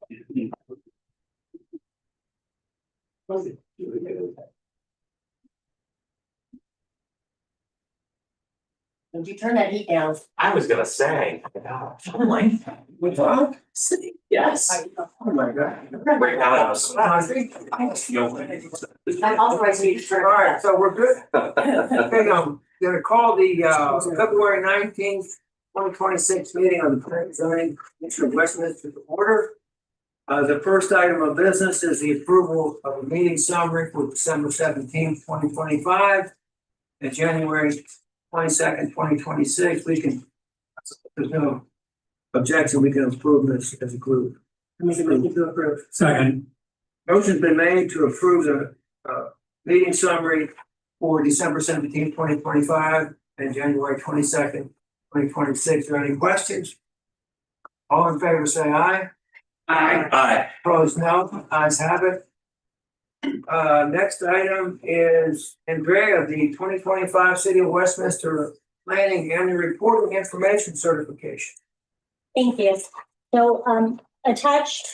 Would you turn that heat down? I was gonna say, I'm like, What's wrong? yes. Oh my God. Right now, I was. I'm authorized you to turn. All right, so we're good. Okay, I'm gonna call the February 19th, 2026 meeting of the Planning and Zoning Commission of Westminster to order. The first item of business is the approval of a meeting summary for December 17th, 2025 and January 22nd, 2026. We can, there's no objection, we can approve this as a group. Motion to approve. Second. Motion's been made to approve the meeting summary for December 17th, 2025 and January 22nd, 2026. Are there any questions? All in favor, say aye. Aye. Opposed, no. Ayes have it. Next item is Andrea, the 2025 City of Westminster Planning Annual Reporting Information Certification. Thank you. So attached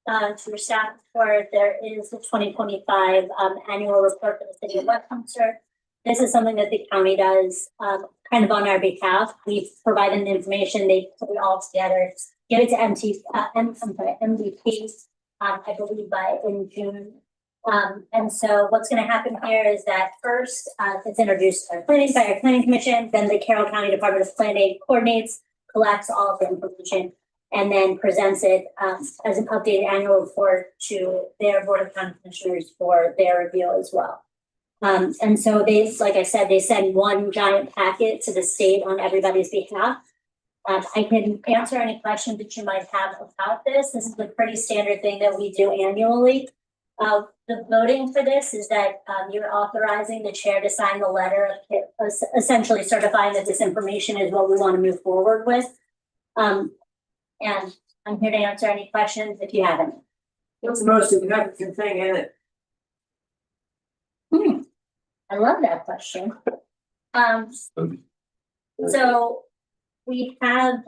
to your staff report, there is the 2025 annual report for the City of Westminster. This is something that the county does kind of on our behalf. We provide the information, they put it all together, give it to MVP, I believe in June. And so what's going to happen here is that first it's introduced by our planning commission, then the Carroll County Department of Planning coordinates, collects all of the information, and then presents it as an updated annual report to their board of county commissioners for their review as well. And so they, like I said, they send one giant packet to the state on everybody's behalf. I can answer any questions that you might have about this. This is a pretty standard thing that we do annually. The voting for this is that you're authorizing the chair to sign the letter, essentially certifying that this information is what we want to move forward with. And I'm here to answer any questions if you have any. What's the most significant thing in it? I love that question. So we have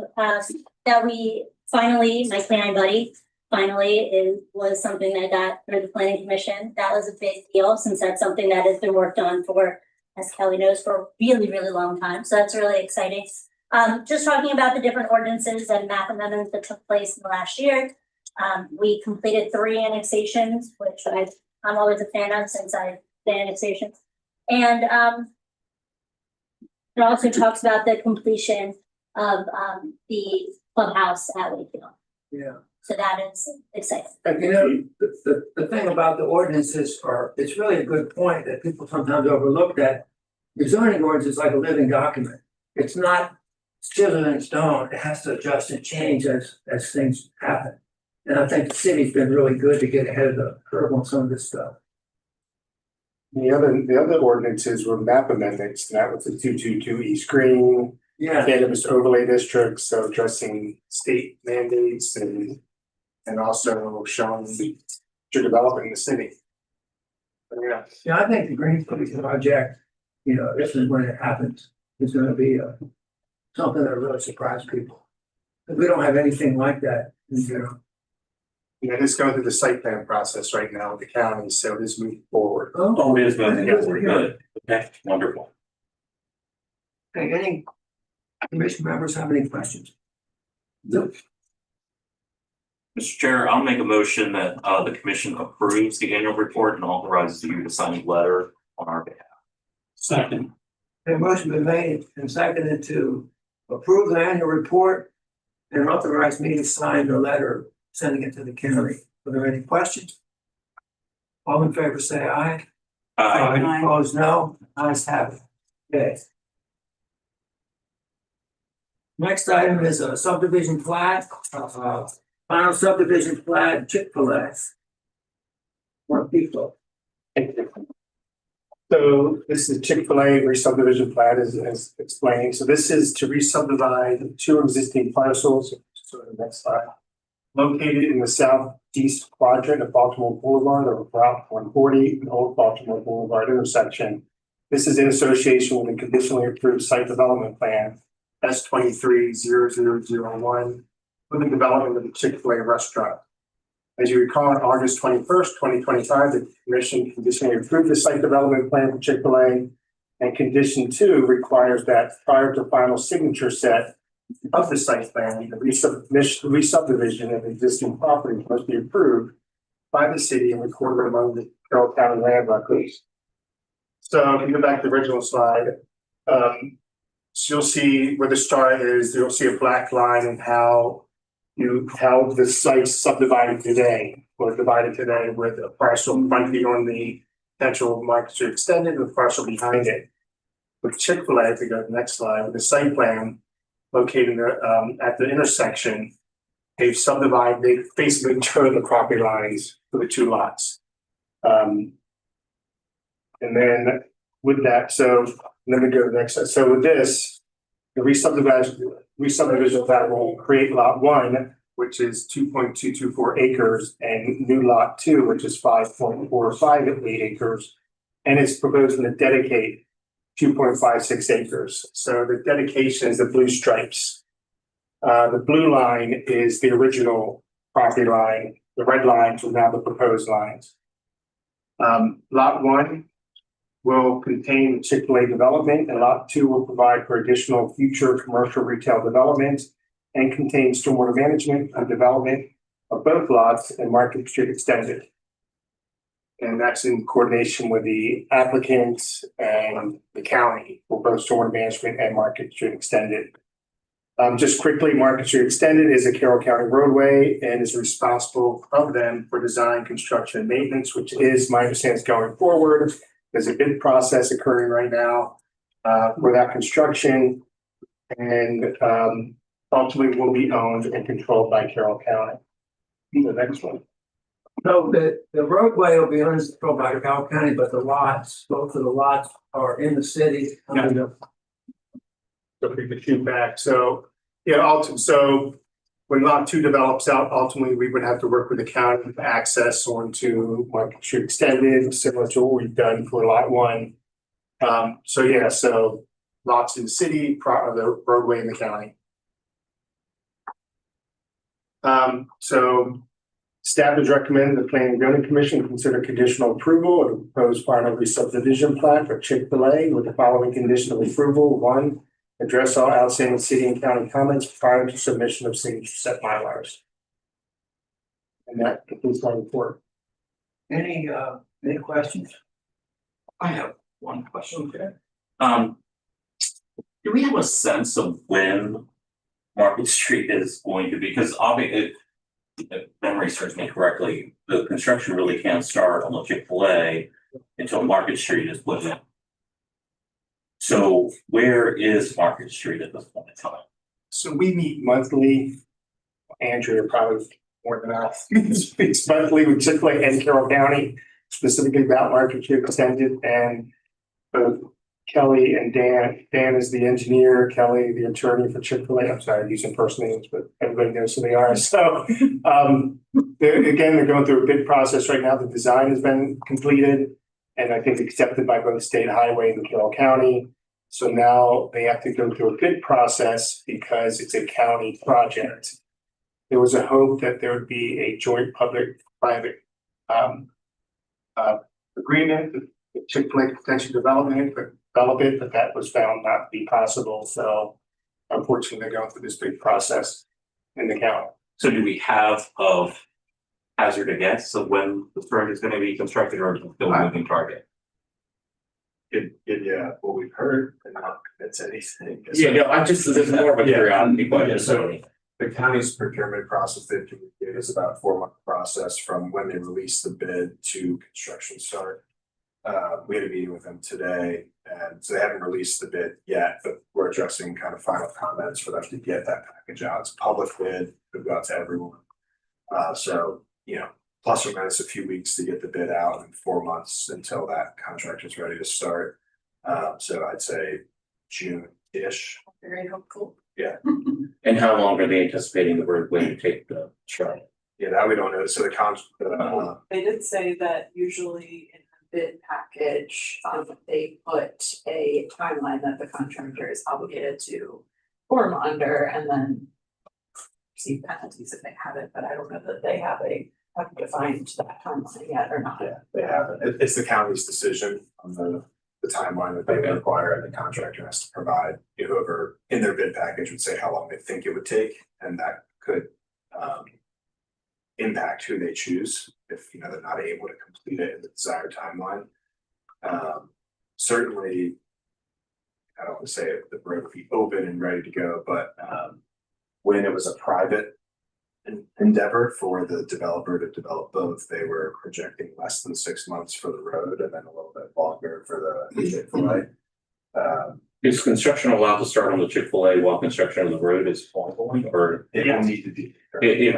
that we finally, my planning buddy, finally was something that got through the planning commission. That was a big deal since that's something that has been worked on for, as Kelly knows, for a really, really long time. So that's really exciting. Just talking about the different ordinances and map amendments that took place in the last year. We completed 3 annexations, which I'm always a fan of since I did annexations. And it also talks about the completion of the clubhouse at Wakefield. Yeah. So that is exciting. And you know, the thing about the ordinances it's really a good point that people sometimes overlook, that your zoning ordinance is like a living document. It's not chiseled in stone. It has to adjust and change as things happen. And I think the city's been really good to get ahead of the curve on some of this stuff. The other ordinances were map amendments, and that was the 222 East Green, Yeah. cannabis overlay district, so addressing state mandates and also showing future development in the city. But yeah. Yeah, I think the Green Project, you know, this is when it happens, is gonna be something that really surprise people. Because we don't have anything like that in general. Yeah, it is going through the site plan process right now with the county, so it is moving forward. Oh, it is moving, yeah, we're good. Okay, wonderful. Okay, any commission members have any questions? Nope. Mr. Chair, I'll make a motion that the commission approves the annual report and authorizes you to sign a letter on our behalf. Second. A motion been made and seconded to approve the annual report and authorize me to sign the letter sending it to the county. Are there any questions? All in favor say aye. Aye. Opposed, no. Ayes have it. Okay. Next item is a subdivision plat, final subdivision plat, Chick-fil-A. More people. So this is Chick-fil-A re-subdivision plat as explained. So this is to re-subdivide 2 existing parcels, so the next slide. Located in the southeast quadrant of Baltimore Boulevard or Route 140 and Old Baltimore Boulevard intersection. This is in association with a conditionally approved site development plan, S230001, for the development of the Chick-fil-A restaurant. As you recall, on August 21st, 2025, the commission conditionally approved the site development plan for Chick-fil-A. And condition 2 requires that prior to final signature set of the site plan, the re-subdivision of existing property must be approved by the city and recorded among the Carroll County land records. So if you go back to the original slide, so you'll see where the star is, you'll see a black line and how the site's subdivided today, or divided today with a parcel fronting on the potential Market Street extended and a parcel behind it. With Chick-fil-A, if we go to the next slide, with the site plan located at the intersection, they've subdivided, they basically turned the property lines for the two lots. And then with that, so let me go to the next slide. So with this, the re-subdivision of that will create lot 1, which is 2.224 acres, and new lot 2, which is 5.458 acres. And it's proposing to dedicate 2.56 acres. So the dedication is the blue stripes. The blue line is the original property line. The red lines are now the proposed lines. Lot 1 will contain the Chick-fil-A development, and lot 2 will provide for additional future commercial retail development and contain stormwater management and development of both lots and Market Street extended. And that's in coordination with the applicants and the county for both stormwater management and Market Street extended. Just quickly, Market Street extended is a Carroll County roadway and is responsible of them for design, construction, and maintenance, which is my understanding going forward. There's a bid process occurring right now for that construction, and ultimately will be owned and controlled by Carroll County. The next one. So the roadway will be controlled by Carroll County, but the lots, both of the lots are in the city. Yeah. So if we could shoot back, so yeah, so when lot 2 develops out, ultimately we would have to work with the county for access onto Market Street extended, similar to what we've done for lot 1. So lots in the city, the roadway in the county. So staff has recommended the Planning and Zoning Commission consider conditional approval of the proposed final re-subdivision plan for Chick-fil-A with the following condition of approval. 1, address all outstanding city and county comments prior to submission of signature set Mylars. And that concludes my report. Any questions? I have one question. Do we have a sense of when Market Street is going to be, because obviously, if memory serves me correctly, the construction really can't start on the Chick-fil-A until Market Street is put in. So where is Market Street at this point in time? So we meet monthly. Andrea probably more than us. Speaks monthly with Chick-fil-A and Carroll County, specifically about Market Street extended, and both Kelly and Dan. Dan is the engineer, Kelly, the attorney for Chick-fil-A. I'm sorry, using first names, but everybody knows who they are. So they're going through a bid process right now. The design has been completed and I think accepted by both State Highway and Carroll County. So now they have to go through a bid process because it's a county project. There was a hope that there would be a joint public-private agreement with Chick-fil-A potential development, but that was found not to be possible. So unfortunately, they're going through this big process in the county. So do we have of hazard a guess of when the road is going to be constructed, or is it still a moving target? Yeah, what we've heard and not commits anything. Yeah, no, I'm just, this is more of a curiosity question. Yeah, so the county's procurement process they communicate is about a 4-month process from when they release the bid to construction start. We had a meeting with them today, and so they haven't released the bid yet, but we're addressing kind of final comments for them to get that package out. It's a public bid, it'll go out to everyone. So, plus or minus a few weeks to get the bid out, and 4 months until that contract is ready to start. So I'd say June-ish. Very hopeful. Yeah. And how long are they anticipating the road going to take the trial? Yeah, that we don't know. So the They did say that usually in the bid package, they put a timeline that the contractor is obligated to form under and then receive penalties if they have it, but I don't know that they have a defined that timeline yet or not. Yeah, they haven't. It's the county's decision on the timeline that they Okay. require, and the contractor has to provide whoever in their bid package would say how long they think it would take, and that could impact who they choose if, you know, they're not able to complete it in the desired timeline. Certainly, I don't want to say the road would be open and ready to go, but when it was a private endeavor for the developer to develop both, they were projecting less than 6 months for the road and then a little bit longer for the Chick-fil-A. Is construction allowed to start on the Chick-fil-A while construction on the road is ongoing, or? It will need to be. Okay,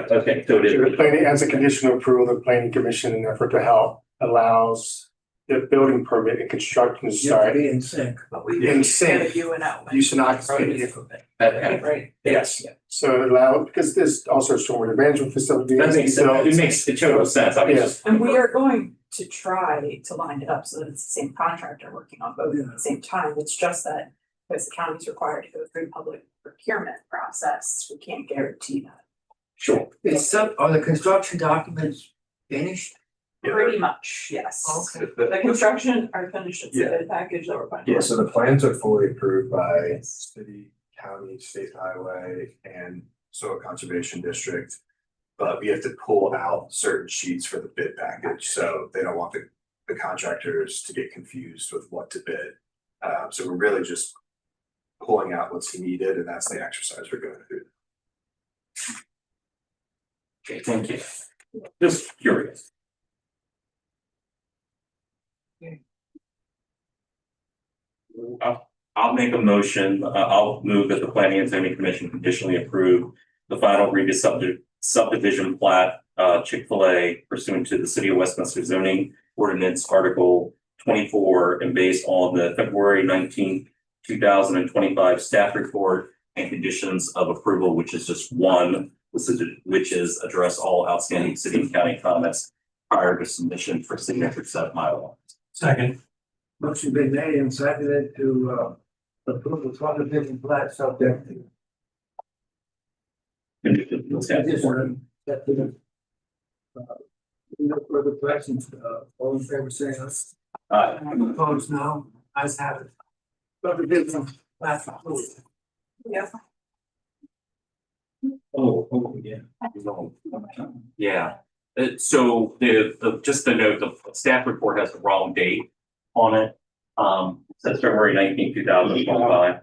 so it So the is. planning, as a conditional approval, the planning commission, in an effort to help, allows the building permit and construction to You have to start be in sync. But we in get sync, a UNO. use and occupancy. Okay. Right. Yes, so allow, because there's also stormwater management facilities. That makes so- sense, it makes total sense, I mean, Yeah. just. And we are going to try to line it up so that it's the same contractor working on both at the same time. It's just that because the county's required to go through public procurement process, we can't guarantee that. Sure. Are the construction documents finished? Pretty much, yes. Okay. The construction are finished, it's the bid package that we're putting. Yeah, so the plans are fully approved by city, county, state highway, and soil conservation district. But we have to pull out certain sheets for the bid package, so they don't want the contractors to get confused with what to bid. So we're really just pulling out what's needed, and that's the exercise we're going through. Okay, thank you. Just curious. I'll make a motion, I'll move that the planning and zoning commission conditionally approve the final Regis subdivision plat, Chick-fil-A pursuant to the city of Westminster zoning ordinance article 24 and based on the February 19th, 2025 staff report and conditions of approval, which is just one, which is address all outstanding city and county comments prior to submission for signatures of Mylar. Second. Motion been made and seconded to approve the subdivision plat subject to. No further questions, all in favor saying aye. Opposed, no, ayes have it. Subdivision plat approved. Yeah. Oh, yeah. Yeah, so just to note, the staff report has the wrong date on it. It says February 19th, 2025,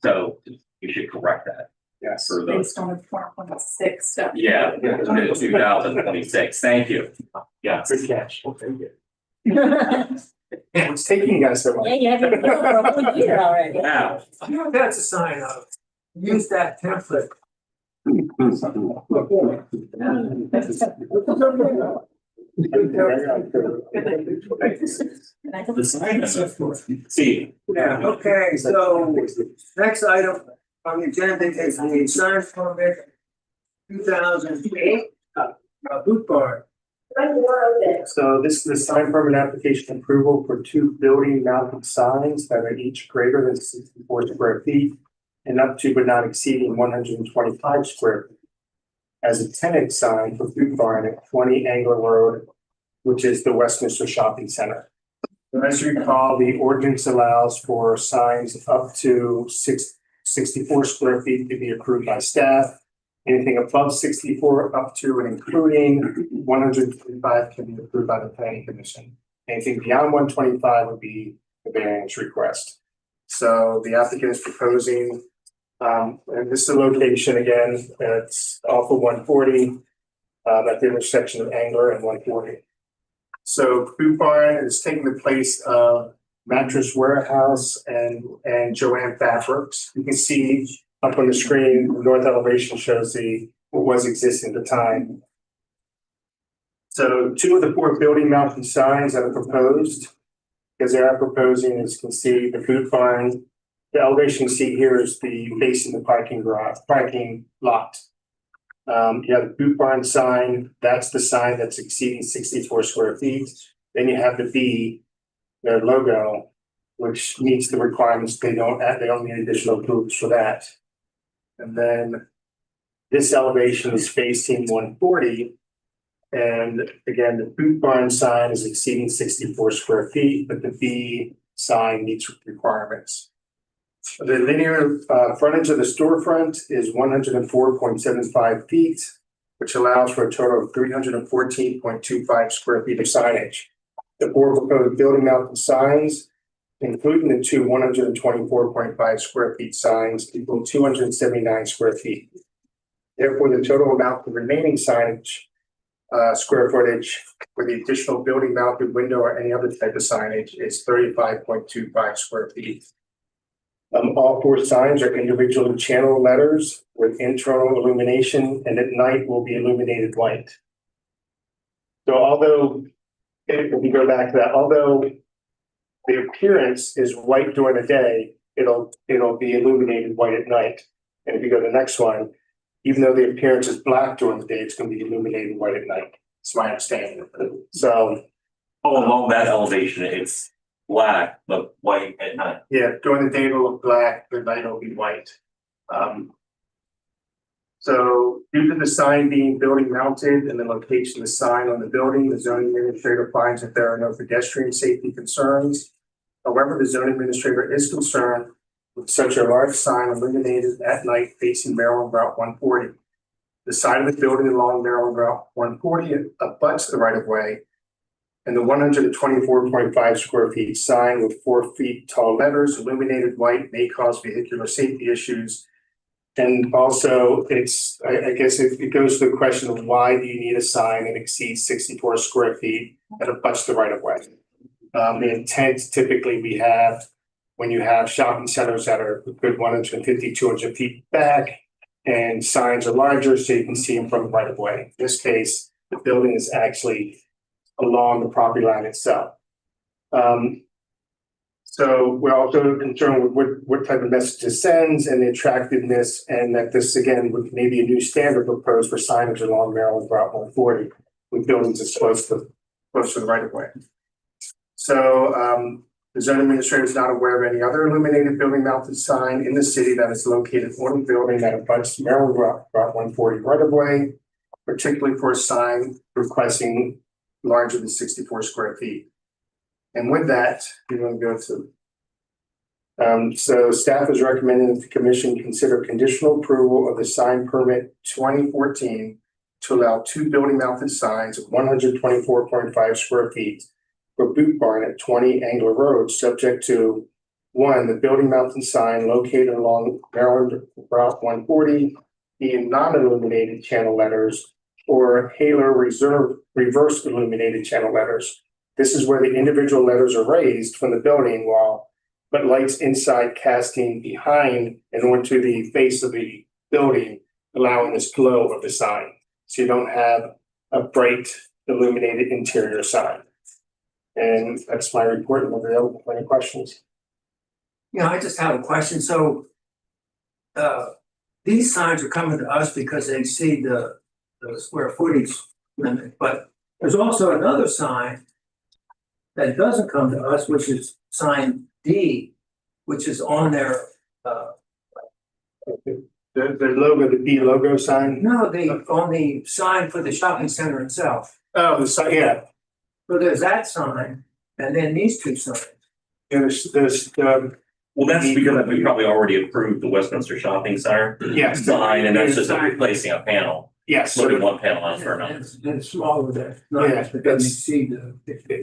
so you should correct that. Yes. For the, Based on the 4.6 stuff. yeah, 2026, thank you. Yeah. Good catch. Okay, good. Yeah, It's taking you guys so much. you have your bill for a whole year already. Wow. That's a sign of, use that template. The sign is, see, Yeah, okay, so next item on the agenda is the sign permit 2008, boot barn. So this is the sign permit application approval for 2 building mounted signs that are each greater than 64 square feet and up to but not exceeding 125 square feet. As a tenant sign for Boot Barn at 20 Angler Road, which is the Westminster Shopping Center. As you recall, the ordinance allows for signs up to 64 square feet to be approved by staff. Anything above 64 up to and including 125 can be approved by the planning commission. Anything beyond 125 would be the variance request. So the applicant is proposing, and this is the location again, it's off of 140, at the intersection of Angler and 140. So Boot Barn is taking the place of Mattress Warehouse and Joanne Fabrics. You can see up on the screen, the north elevation shows what was existing at the time. So 2 of the 4 building mounted signs that are proposed, because they are proposing, as you can see, the Boot Barn. The elevation you see here is the facing the parking lot. You have the Boot Barn sign, that's the sign that's exceeding 64 square feet. Then you have the B, their logo, which meets the requirements. They don't need additional approvals for that. And then this elevation is facing 140. And again, the boot barn sign is exceeding 64 square feet, but the B sign meets requirements. The linear frontage of the storefront is 104.75 feet, which allows for a total of 314.25 square feet of signage. The board proposed building mounted signs, including the two 124.5 square feet signs, equal 279 square feet. Therefore, the total amount of remaining signage square footage for the additional building mounted window or any other type of signage is 35.25 square feet. All four signs are individual channel letters with internal illumination, and at night will be illuminated white. So although, if we go back to that, although the appearance is white during the day, it'll be illuminated white at night. And if you go to the next one, even though the appearance is black during the day, it's going to be illuminated white at night. It's my understanding. So, Along that elevation, it's black, but white at night. yeah, during the day it'll look black, the night it'll be white. So due to the sign being building mounted and the location of the sign on the building, the zoning administrator finds that there are no pedestrian safety concerns. However, the zoning administrator is concerned with such a large sign illuminated at night facing Maryland Route 140. The side of the building along Maryland Route 140 abuts the right of way, and the 124.5 square feet sign with 4 feet tall letters illuminated white may cause vehicular safety issues. And also, I guess it goes to the question of why do you need a sign that exceeds 64 square feet that abuts the right of way? The intent typically we have when you have shopping centers that are a good 150, 200 feet back, and signs are larger so you can see them from the right of way. In this case, the building is actually along the property line itself. So we're also concerned with what type of message it sends and the attractiveness, and that this again would maybe a new standard proposed for signage along Maryland Route 140 with buildings as close to the right of way. So the zoning administrator is not aware of any other illuminated building mounted sign in the city that is located on a building that abuts Maryland Route 140 right of way, particularly for a sign requesting larger than 64 square feet. And with that, we're going to go to. So staff is recommending that the commission consider conditional approval of the sign permit 2014 to allow 2 building mounted signs of 124.5 square feet for Boot Barn at 20 Angler Road, subject to 1, the building mounted sign located along Maryland Route 140 being non-illuminated channel letters or Halo reverse illuminated channel letters. This is where the individual letters are raised from the building but lights inside casting behind and onto the face of the building, allowing this glow of the sign. So you don't have a bright illuminated interior sign. And that's my report. I'm available for any questions. Yeah, I just have a question. So these signs are coming to us because they see the square footage limit, but there's also another sign that doesn't come to us, which is sign D, which is on their The logo, the B logo sign. on the sign for the shopping center itself. Oh, the sign, yeah. So there's that sign, and then these 2 signs. There's Well, that's because we probably already approved the Westminster Shopping Center yes. sign, and that's just replacing a panel, Yes. moving one panel out for another. And it's smaller there. Yeah, It doesn't exceed the.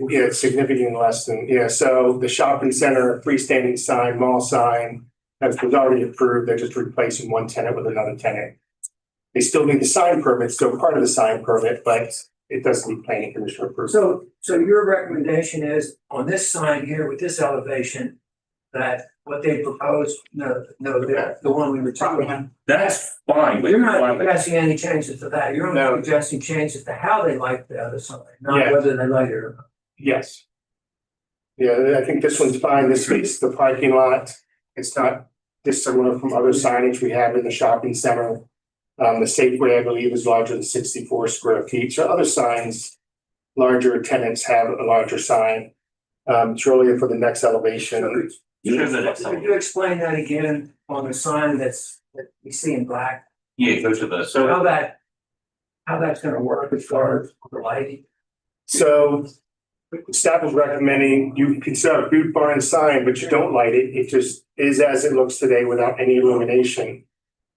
Yeah, it's significantly less than, so the shopping center, freestanding sign, mall sign, that was already approved, they're just replacing one tenant with another tenant. They still need the sign permit, still part of the sign permit, but it doesn't need planning commission approval. So your recommendation is on this sign here with this elevation, that what they proposed, the one we were talking about. That's fine, but You're not suggesting any changes to that. You're No. only suggesting changes to how they like the other sign, not Yeah. whether they like it or not. Yes. Yeah, I think this one's fine, this fits the parking lot, it's not dissimilar from other signage we have in the shopping center. The Safeway, I believe, is larger than 64 square feet, so other signs, larger tenants have a larger sign. It's really for the next elevation. Could you explain that again on the sign that we see in black? Yeah, go to the, So how how that's gonna work as far as the lighting. So staff is recommending you can set a boot barn sign, but you don't light it. It just is as it looks today without any illumination.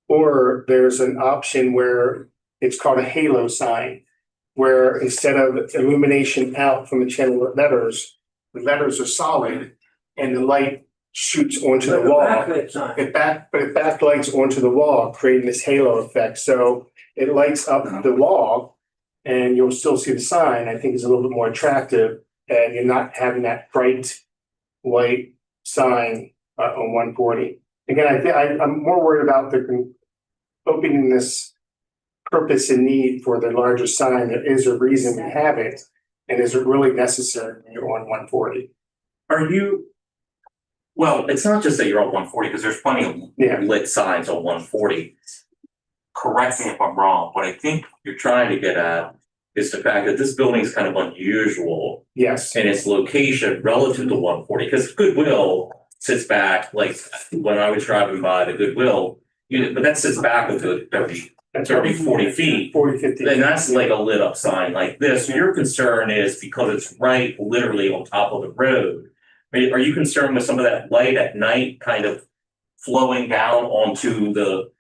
Or there's an option where it's called a halo sign, where instead of illumination out from the channel letters, the letters are solid and the light shoots onto the wall. Backlit sign. It backlights onto the wall, creating this halo effect. So it lights up the wall and you'll still see the sign. I think is a little bit more attractive, and you're not having that bright white sign on 140. Again, I'm more worried about opening this purpose and need for the larger sign. There is a reason we have it, and is it really necessary when you're on 140? Are you? Well, it's not just that you're on 140, because there's plenty of Yeah. lit signs on 140. Correct me if I'm wrong, what I think you're trying to get at is the fact that this building is kind of unusual Yes. in its location relative to 140, because Goodwill sits back, like when I was driving by the Goodwill, but that sits back a good 40 feet. 40, 50. And that's like a lit up sign like this. Your concern is because it's right literally on top of the road. Are you concerned with some of that light at night kind of flowing down onto the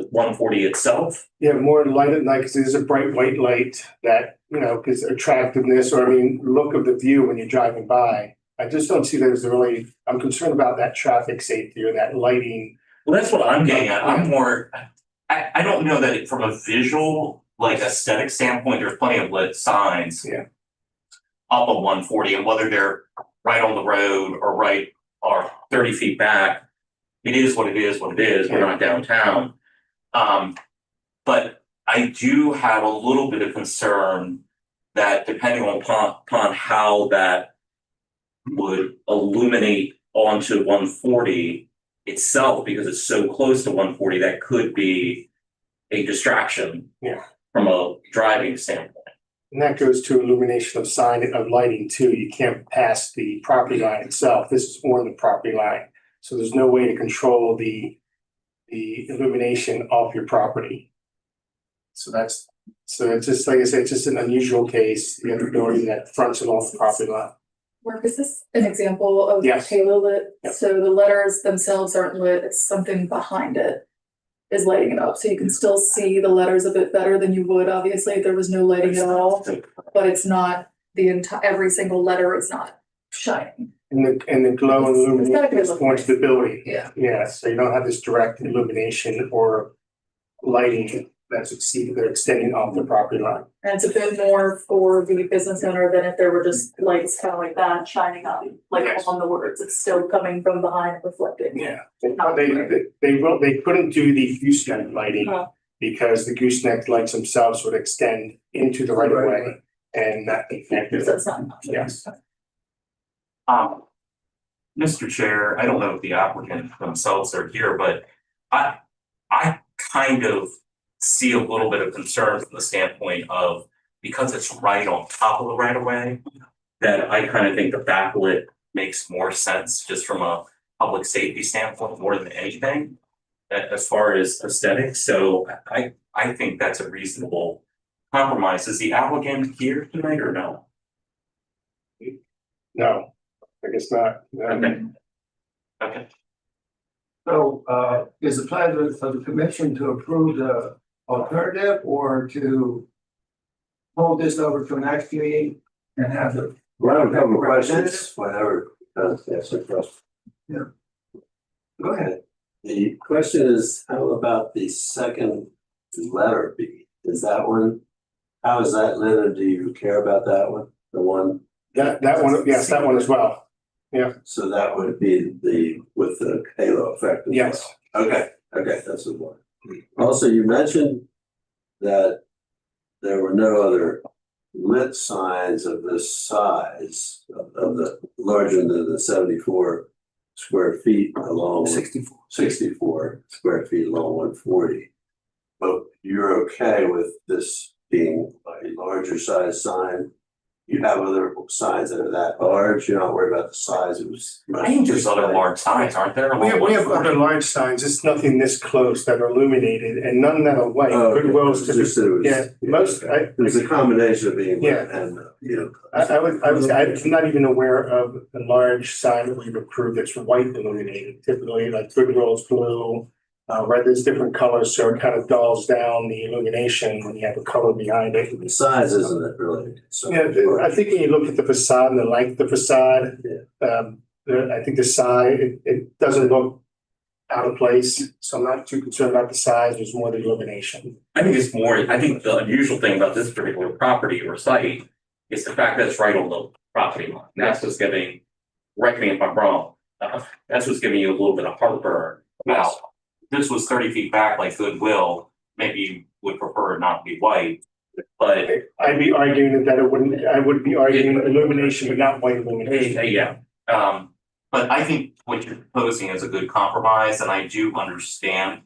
140 itself? Yeah, more light at night because there's a bright white light that, because attractiveness or look of the view when you're driving by. I just don't see that as I'm concerned about that traffic safety or that lighting. Well, that's what I'm getting at. I'm more, I don't know that from a visual, like aesthetic standpoint, there's plenty of lit signs. Yeah. Up on 140, and whether they're right on the road or 30 feet back, it is what it is, We're not downtown. But I do have a little bit of concern that depending upon how that would illuminate onto 140 itself, because it's so close to 140, that could be a distraction. Yeah. From a driving standpoint. And that goes to illumination of sign of lighting too. You can't pass the property line itself. This is on the property line. So there's no way to control the illumination of your property. So it's just, like I said, it's just an unusual case. You have a building that fronts it off the property line. Mark, is this an example of Yes. halo lit? Yep. So the letters themselves aren't lit, it's something behind it is lighting it up. So you can still see the letters a bit better than you would, obviously, if there was no lighting at all. But it's not every single letter is not shining. And the glow and It's gotta be illumination lit. onto the building. Yeah. Yeah, so you don't have this direct illumination or lighting that's extending off the property line. And it's a bit more for the business owner than if there were just lights kind of like that shining on, like Yes. on the words. It's still coming from behind and reflecting. Yeah, they couldn't do the gooseneck lighting Oh. because the gooseneck lights themselves would extend into the right of way and that. So it's not. Yes. Mr. Chair, I don't know if the applicant themselves are here, but I kind of see a little bit of concern from the standpoint of, because it's right on top of the right of way, that I kind of think the backlit makes more sense just from a public safety standpoint more than anything, as far as aesthetics. So I think that's a reasonable compromise. Is the applicant here tonight or no? No, I guess not. Okay. Okay. So, is the plan of the commission to approve the alternative or to hold this over to next meeting and have the Well, I have a couple of questions, whenever, that's a question. Go ahead. The question is, how about the second letter B? Is that one, how is that lit, or do you care about that one? The one, That one, yes, that one as well. so that would be with the halo effect as well? Yes. Okay, that's the one. Also, you mentioned that there were no other lit signs of this size, of the larger than the 74 square feet along 64 square feet along 140. But you're okay with this being a larger size sign you have other signs that are that large, you're not worried about the size, it was. I think there's other large signs, aren't there? We have other large signs, it's nothing this close that are illuminated and none that are white. Oh, okay. Goodwill's Just that it was- yeah, most, It was a combination of being Yeah. wet and, I'm not even aware of a large sign that we've approved that's white illuminated. Typically, like Goodwill's blue, red, there's different colors, so it kind of dulls down the illumination when you have a color behind it. the size isn't it really? So- Yeah, I think when you look at the facade and the length of the facade, I think the size, it doesn't look out of place, so I'm not too concerned about the size, there's more the illumination. I think it's more, I think the unusual thing about this particular property or site is the fact that it's right on the property line. That's what's giving, correct me if I'm wrong, that's what's giving you a little bit of heartburn about. This was 30 feet back like Goodwill, maybe you would prefer it not to be white, but I'd be arguing that I would be arguing illumination, but not white illumination. yeah. But I think what you're proposing is a good compromise, and I do understand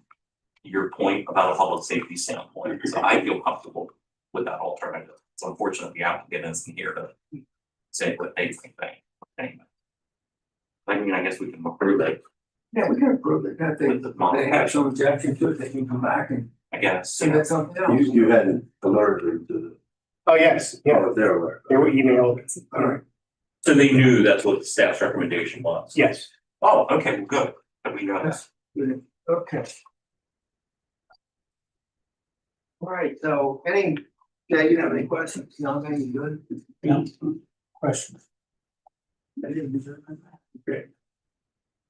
your point about a public safety standpoint, so I feel comfortable with that alternative. It's unfortunate the applicant isn't here to say what they think. Anyway. I mean, I guess we can approve it, Yeah, we can approve it. I think With the they have some objection to it, they can come back and I guess. see that's something else. You hadn't alerted them to Oh, yes, the, yeah, oh, they're aware. they were emailed, All right. So they knew that's what the staff's recommendation was? yes. Oh, okay, well, good, that we know this. Okay. All right, so yeah, you have any questions? No, any good? No. Questions? Okay.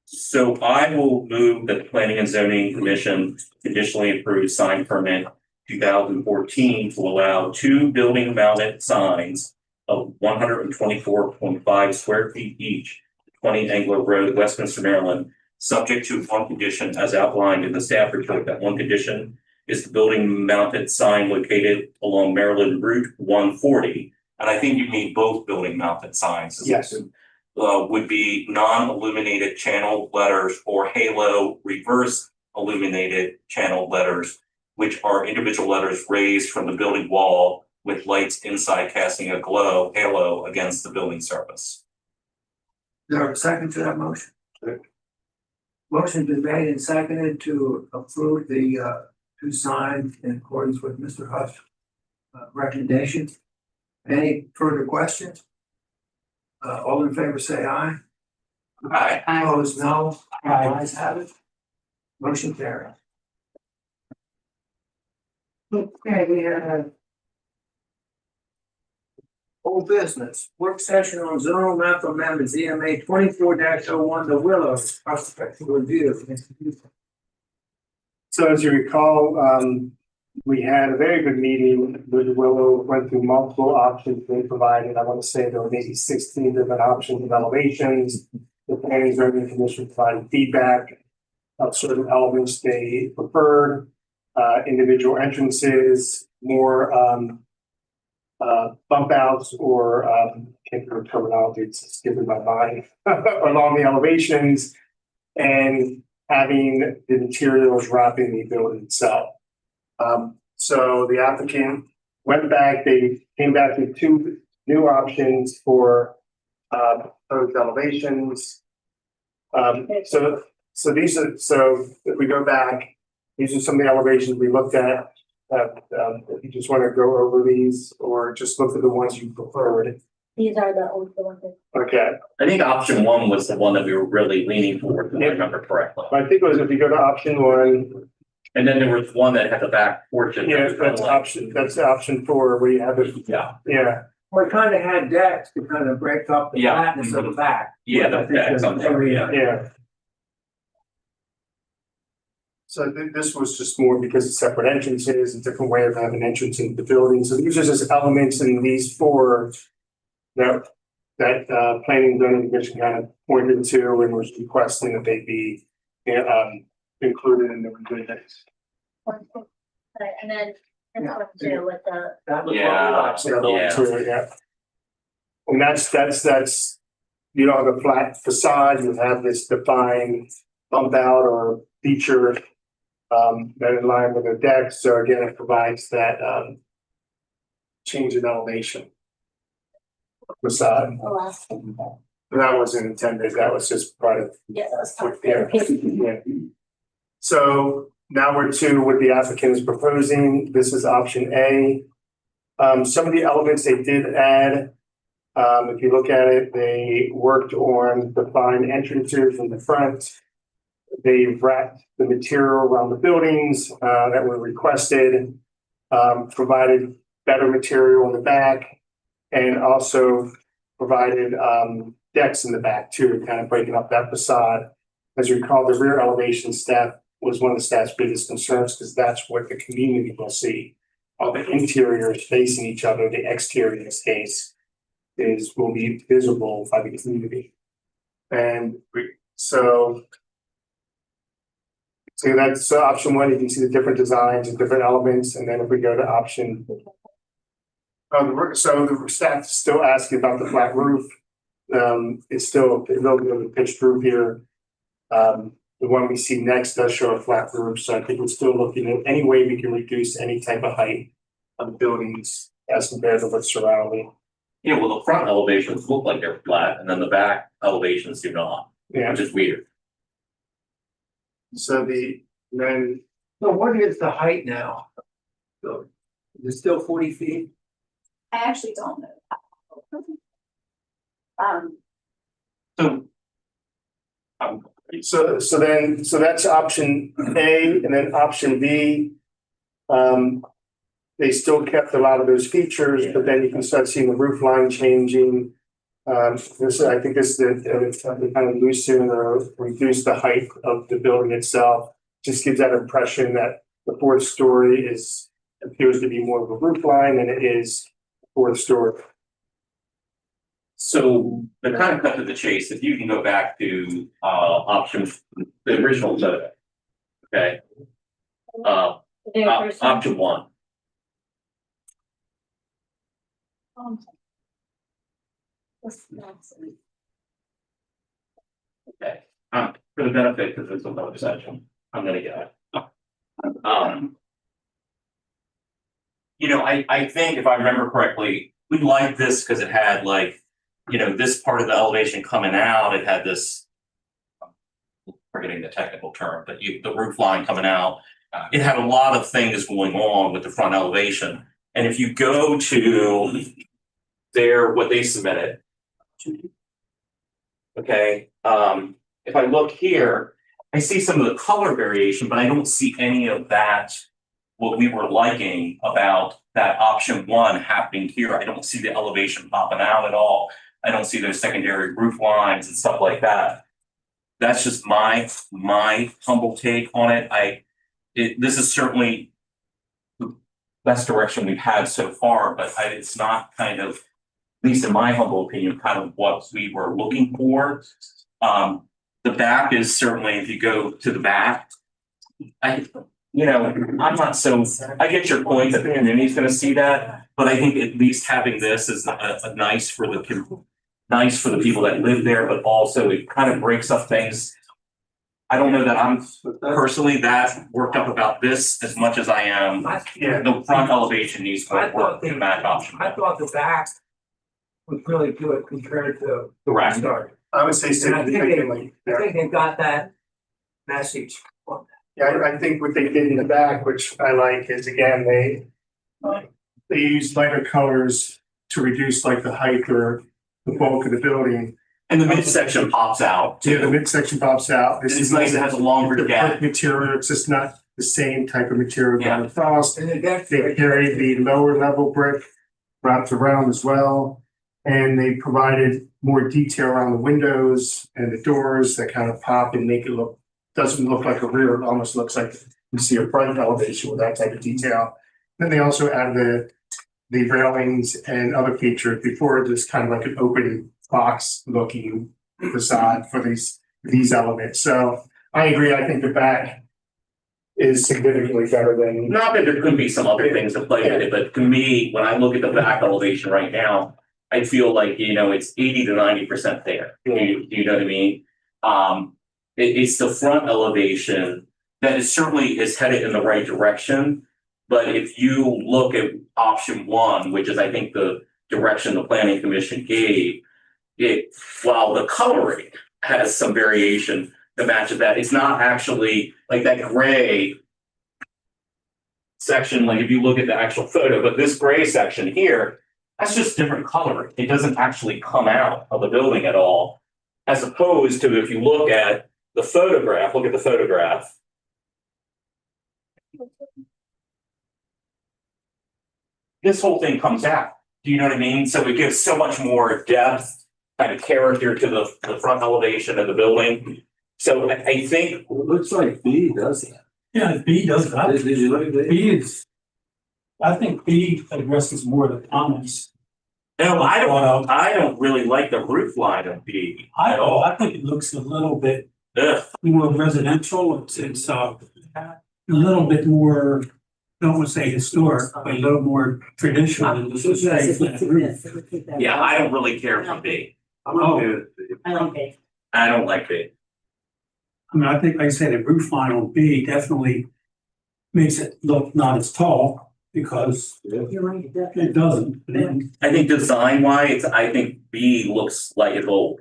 So I will move that the Planning and Zoning Commission conditionally approve sign permit 2014 to allow 2 building mounted signs of 124.5 square feet each, 20 Anglo Road, Westminster, Maryland, subject to one condition as outlined in the staff report. That one condition is the building mounted sign located along Maryland Route 140. And I think you need both building mounted signs. Yes. Would be non-illuminated channel letters or halo reverse illuminated channel letters, which are individual letters raised from the building wall with lights inside casting a halo against the building surface. Is there a second to that motion? Motion's been made and seconded to approve the 2 signs in accordance with Mr. Huff's recommendation. Any further questions? All in favor say aye. Aye. Opposed, no. Ayes have it. Motion carried. Okay, we have old business, work session on zonal map amendment, ZMA 24-01, The Willows, prospective review. So as you recall, we had a very good meeting with Willow, went through multiple options they provided. I want to say there were maybe 16 different options of elevations. The Planning and Zoning Commission provided feedback of certain elements they preferred, individual entrances, more bump outs or can't remember terminology, it's skipping my mind, along the elevations and having the materials wrapping the building itself. So the applicant went back, they came back with 2 new options for proposed elevations. So these are, so if we go back, these are some of the elevations we looked at. If you just want to go over these or just look at the ones you preferred. These are the old ones. Okay, I think option 1 was the one that we were really leaning toward, if I remember correctly. I think it was if you go to option 1, And then there was one that had the back portion. yeah, that's option 4 where you have it, Yeah, yeah. We kind of had decks to kind of break up the Yeah. flatness of the back. yeah, I the think decks on there, yeah. Yeah. So this was just more because of separate entrances, a different way of having entrance into the building. So these are just elements in these 4 that Planning and Zoning Commission kind of pointed to and was requesting that they be included in the revisions. And then this one too with the, That was Yeah. Yeah. And that's, you don't have a flat facade, you have this defined bump out or feature that in line with the deck. So again, it provides that change in elevation. facade. Oh, wow. That wasn't intended, that was just part of. Yeah, that was fun. Yeah. So now we're to what the applicant is proposing. This is option A. Some of the elements they did add, if you look at it, they worked on the fine entrances in the front. They wrapped the material around the buildings that were requested, provided better material in the back, and also provided decks in the back too, kind of breaking up that facade. As you recall, the rear elevation staff was one of the staff's biggest concerns because that's what the community will see. All the interiors facing each other, the exterior in this case will be visible by the community. And so that's option one. You can see the different designs and different elements. And then if we go to option, so the staff is still asking about the flat roof. It's still a little bit of a pitched roof here. The one we see next does show a flat roof, so I think we're still looking at any way we can reduce any type of height of the buildings as compared to what's surrounding. Yeah, well, the front elevations look like they're flat and then the back elevations do not, Yeah, which is weird. so then So what is the height now? So, is it still 40 feet? I actually don't know. So. So that's option A, and then option B. They still kept a lot of those features, but then you can start seeing the roof line changing. I think this is kind of loosen or reduce the height of the building itself. Just gives that impression that the fourth story appears to be more of a roof line than it is fourth story. So the kind of cut to the chase, if you can go back to option, the original photo. Okay, The very first one. option one. Okay, for the benefit, because it's another section, I'm gonna get it. You know, I think if I remember correctly, we liked this because it had like, you know, this part of the elevation coming out, it had this. Forgetting the technical term, but the roof line coming out, it had a lot of things going on with the front elevation. And if you go to what they submitted. Okay, if I look here, I see some of the color variation, but I don't see any of that. What we were liking about that option one happening here. I don't see the elevation popping out at all. I don't see those secondary roof lines and stuff like that. That's just my humble take on it. This is certainly the best direction we've had so far, but it's not kind of, at least in my humble opinion, kind of what we were looking for. The back is certainly, if you go to the back, I'm not so, I get your point that the community's gonna see that, but I think at least having this is a nice for the people that live there, but also it kind of breaks up things. I don't know that I'm personally that worked up about this as much as I am. The front elevation needs more work to match option. I thought the back was really good compared to the Correct. start. I would say And I think significantly. I think they got that message. Yeah, I think what they did in the back, which I like, is again, they use lighter colors to reduce like the height or the bulk of the building. And the midsection pops out Yeah, the too. midsection pops out. This It's is nice, it has a longer the gap. brick material, it's just not the same type of material going across. And the deck. They carry the lower level brick wrapped around as well. And they provided more detail around the windows and the doors that kind of pop and make it doesn't look like a rear, it almost looks like you see a front elevation with that type of detail. Then they also added the railings and other features. Before it was kind of like an open box looking facade for these elements. So I agree, I think the back is significantly better than. Not that there could be some other things to play with it, but to me, when I look at the back elevation right now, I feel like, it's 80 to 90% there. Do you know what I mean? It's the front elevation that is certainly headed in the right direction. But if you look at option one, which is I think the direction the planning commission gave, while the coloring has some variation that matches that, it's not actually like that gray section, like if you look at the actual photo, but this gray section here, that's just different coloring. It doesn't actually come out of the building at all. As opposed to if you look at the photograph, look at the photograph. This whole thing comes out. Do you know what I mean? So it gives so much more depth, kind of character to the front elevation of the building. So I think. Well, it looks like B does that. Yeah, B does that. Did you look at B? B is, I think B addresses more of the comments. No, I don't really like the roof line of B at all. I think it looks a little bit Ugh. more residential. It's a little bit more, don't want to say historic, but a little more traditional than this is. Yeah, I don't really care for B. I'm okay with B. I like it. I don't like B. I mean, I think, like I said, the roof line on B definitely makes it look not as tall because You're right, it does. it doesn't. And, I think design wise, I think B looks like it's old.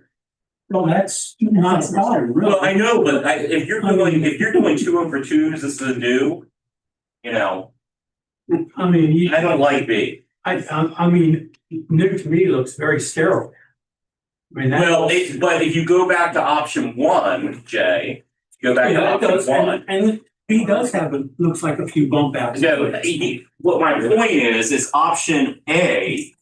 well, that's not a problem, really. Well, I know, but if you're doing 2 over 2s, this is a new, you know, I mean, I don't like B. I mean, new to me looks very sterile. I mean, that. Well, but if you go back to option 1, Jay, go back to Yeah, it option does, 1. and B does have looks like a few bump outs. No, what my point is option A,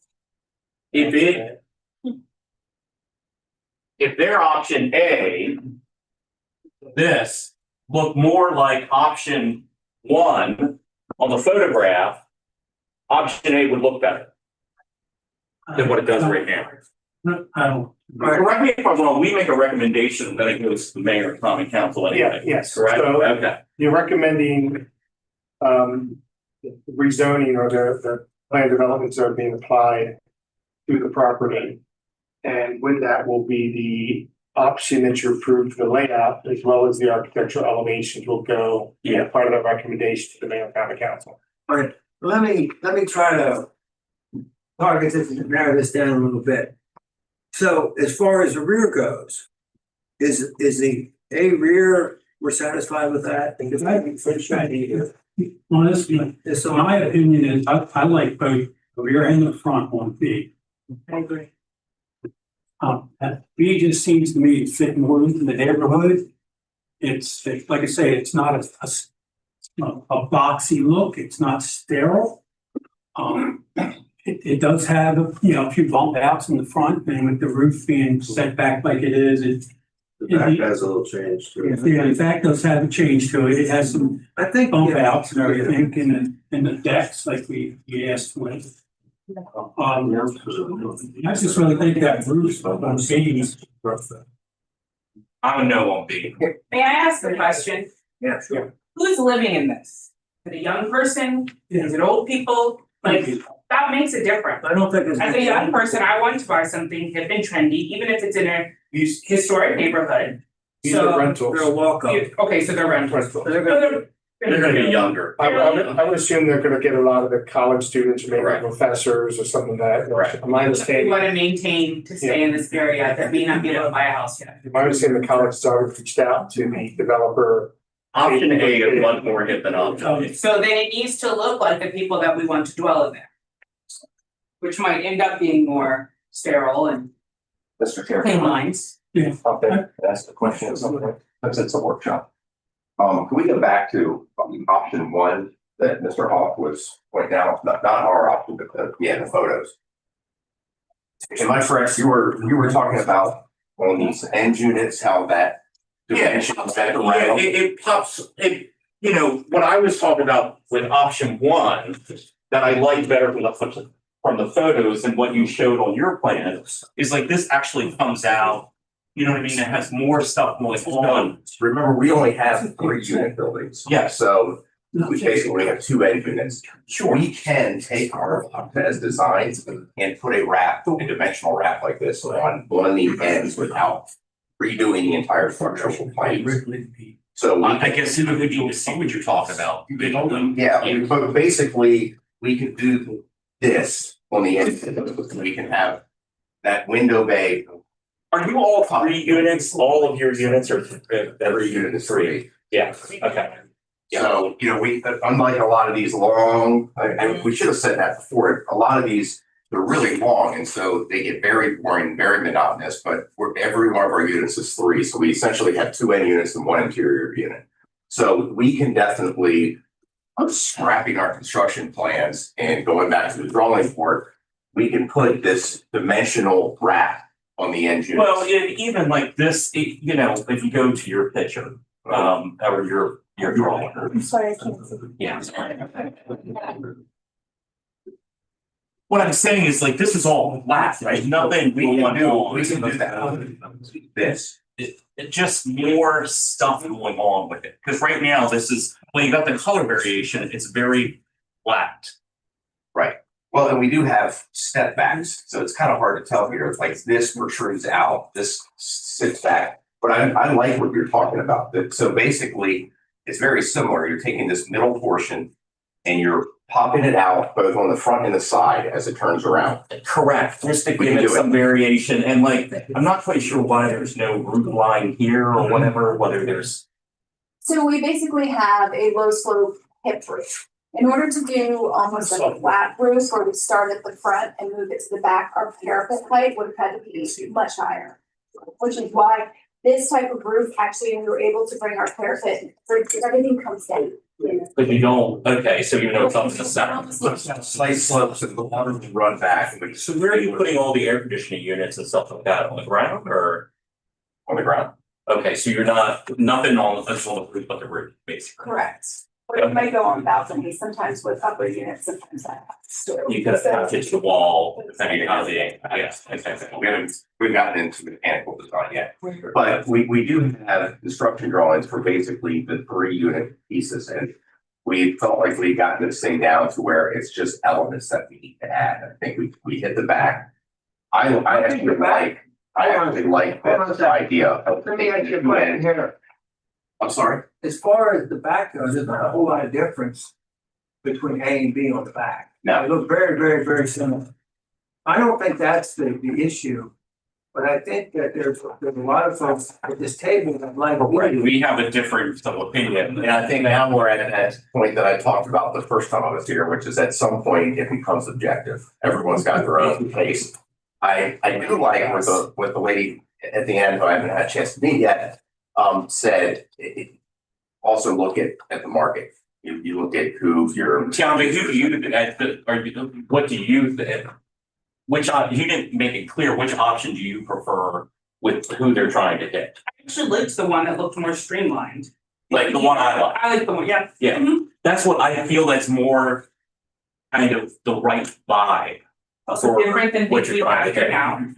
if their option A, this look more like option 1 on the photograph, option A would look better than what it does right now. No, I don't. Correct me if I'm wrong, we make a recommendation that it goes to the mayor and common council Yeah, anyway, yes. correct? So Okay, you're recommending rezoning or the plan developments that are being applied to the property. And with that will be the option that you approve for the layout as well as the architectural elevations will go. Yeah. as part of the recommendation to the mayor and common council. All right, let me try to target this and narrow this down a little bit. So as far as the rear goes, is the A rear, we're satisfied with that? Because I think French idea. Honestly, is so my opinion is I like both the rear and the front on B. I agree. And B just seems to me to fit more into the neighborhood. It's like I say, it's not a boxy look. It's not sterile. It does have a few bump outs in the front, and with the roof being set back like it is, The back has a little change to it. in fact does have a change to it. It has some I think. bump yeah. outs and everything in the decks like we asked with. I just really think that roof on B is I'm a no on B. May I ask a question? Yeah, sure. Who's living in this? Is it a young person? Is it old people? Like, that makes a difference. I don't think it's. As a young person, I want to buy something hip and trendy, even if it's in a historic neighborhood. These are So, rentals. They're a walk-up. okay, so they're rentals. Rentals. They're gonna- They're gonna be younger. I would assume they're gonna get a lot of the college students or maybe Right. professors or something like that. Right. My We understanding, want to maintain to stay in this area that may not be able to buy a house yet. my understanding, the college has already reached out to the developer. Option A is much more hip than option B. So then it needs to look like the people that we want to dwell in there. Which might end up being more sterile and Mr. Chair. clean lines. Okay, that's the question, since it's a workshop. Can we go back to option 1 that Mr. Hawk was pointing out, not our option, but the photos? Am I correct? You were talking about on these end units, how that. dimension is better Yeah, around. it pops, what I was talking about with option 1, that I like better from the photos and what you showed on your plan, is like this actually comes out, you know what I mean, it has more stuff going on. Remember, we only have 3 unit buildings. Yes. So we basically have 2 end units. Sure. We can take our as designs and put a dimensional wrap like this on the ends without redoing the entire structural plane. So I guess it would need to see what you're talking about. yeah, but basically, we could do this on the end, so we can have that window bay. Are you all 3 units, all of your units are Every unit is three. Yeah, okay. So, we, unlike a lot of these long, and we should have said that before, a lot of these, they're really long, and so they get very boring, very monotonous, but every one of our units is three, so we essentially have 2 end units and 1 interior unit. So we can definitely, scrapping our construction plans and going back to the drawing board, we can put this dimensional wrap on the end units. Well, even like this, if you go to your picture, or your drawing. I'm sorry, I can't see. Yeah. What I'm saying is like, this is all flat, right? Nothing we can do. We can do that. This. It just more stuff going on with it, because right now this is, when you got the color variation, it's very flat. Right. Well, and we do have step backs, so it's kind of hard to tell here. Like this protrudes out, this sits back. But I like what you're talking about. So basically, it's very similar. You're taking this middle portion and you're popping it out both on the front and the side as it turns around. Correct, just to We give can it do some variation, and like, I'm not quite sure why there's no roof line here or whatever, whether there's. So we basically have a low slope hip roof. In order to do almost like a flat roof where we start at the front and move it to the back, our parapet height would have had to be much higher. Which is why this type of roof, actually, we were able to bring our parapet, everything comes down. But you don't, okay, so you know it's up to the center. Slight slopes and the water will run back. So where are you putting all the air conditioning units and stuff like that, on the ground or? On the ground. Okay, so you're nothing on the roof but the roof, basically. Correct. But it might go on balcony, sometimes with upper units, sometimes I have to store. You could attach it to the wall, depending on how the, yes, We've gotten into mechanical design yet, but we do have construction drawings for basically the 3 unit pieces, and we felt like we got this thing down to where it's just elements that we need to add. I think we hit the back. I actually like this idea of. Let me ask you a question here. I'm sorry? As far as the back goes, there's not a whole lot of difference between A and B on the back. No. They look very, very, very similar. I don't think that's the issue, but I think that there's a lot of folks at this table that like. we have a difference of opinion. And I think now we're at that point that I talked about the first time I was here, which is at some point it becomes objective. Everyone's got their own pace. I do like what the lady at the end, who I haven't had a chance to meet yet, said, also look at the market. You look at who you're. Tell me, who do you, what do you, you didn't make it clear, which option do you prefer with who they're trying to hit? I actually liked the one that looked more streamlined. Like the one I like. I like the one, yeah. Yeah. Mhm. That's what I feel that's more kind of the right vibe. Also for different than what what you're we trying have to here hit. now.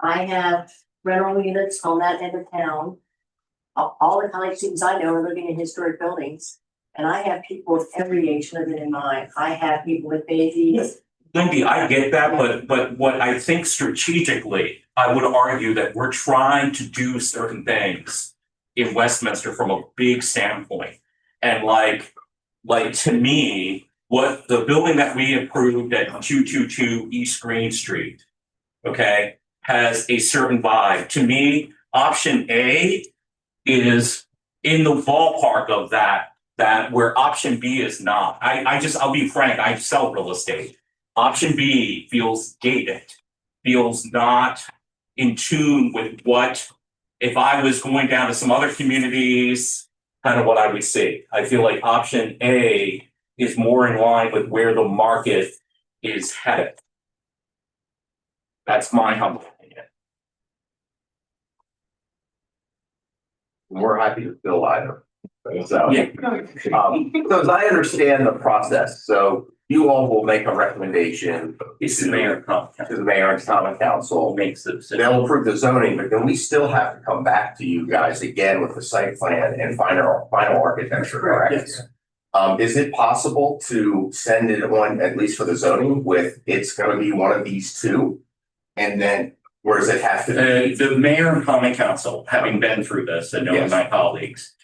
I have rental units on that end of town. All the college students I know are living in historic buildings. And I have people of every age living in mine. I have people with babies. Lindy, I get that, but what I think strategically, I would argue that we're trying to do certain things in Westminster from a big standpoint. And like to me, what the building that we approved at 222 East Green Street, okay, has a certain vibe. To me, option A is in the ballpark of that where option B is not. I'll be frank, I sell real estate. Option B feels gated, feels not in tune with what, if I was going down to some other communities, kind of what I would see. I feel like option A is more in line with where the market is headed. That's my humble opinion. We're happy to fill either. So, Yeah. So as I understand the process, so you all will make a recommendation. It's the mayor To the mayor and common council. makes the decision. They'll approve the zoning, but then we still have to come back to you guys again with the site plan and final architecture, correct? Yes. Is it possible to send it on, at least for the zoning, with it's gonna be one of these two? And then, where does it have to be? The mayor and common council, having been through this and knowing Yes. my colleagues,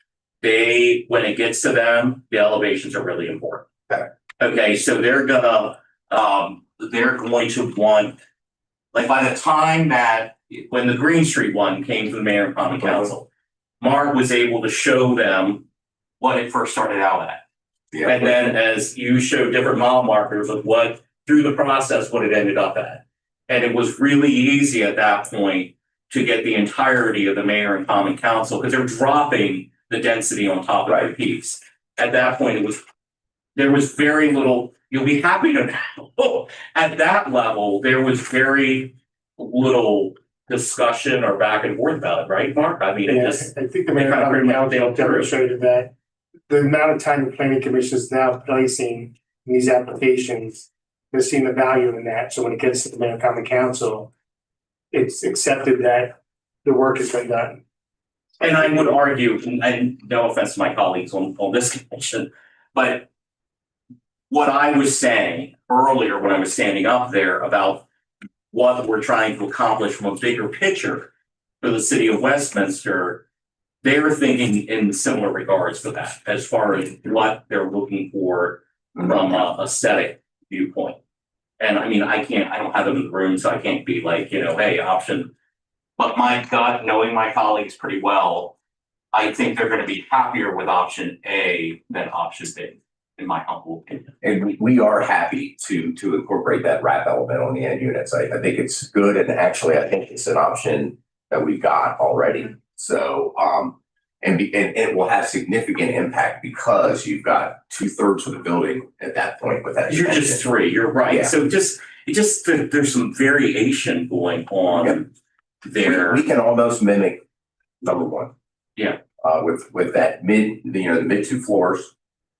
when it gets to them, the elevations are really important. Okay. Okay, so they're gonna, they're going to want, like, by the time that, when the Green Street one came to the mayor and common council, Mark was able to show them what it first started out at. And then as you showed different mile markers of what, through the process, what it ended up at. And it was really easy at that point to get the entirety of the mayor and common council, because they're dropping the density on top of the piece. At that point, there was very little, you'll be happy to know, at that level, there was very little discussion or back and forth about it, right, Mark? I mean, it Yeah, just, I think the mayor and common council demonstrated that the amount of time the planning commission is now placing in these applications, they're seeing the value in that. So when it gets to the mayor and common council, it's accepted that the work has been done. and I would argue, and no offense to my colleagues on this commission, but what I was saying earlier when I was standing up there about what we're trying to accomplish from a bigger picture for the city of Westminster, they're thinking in similar regards for that, as far as what they're looking for from a aesthetic viewpoint. And I mean, I don't have them in the room, so I can't be like, hey, option. But my gut, knowing my colleagues pretty well, I think they're gonna be happier with option A than option B, in my humble opinion. And we are happy to incorporate that wrap element on the end units. I think it's good, and actually I think it's an option that we've got already. So and it will have significant impact because you've got 2/3 of the building at that point with that. You're just three, you're right. Yeah. So there's some variation going on there. We can almost mimic number one. Yeah. With that the mid 2 floors,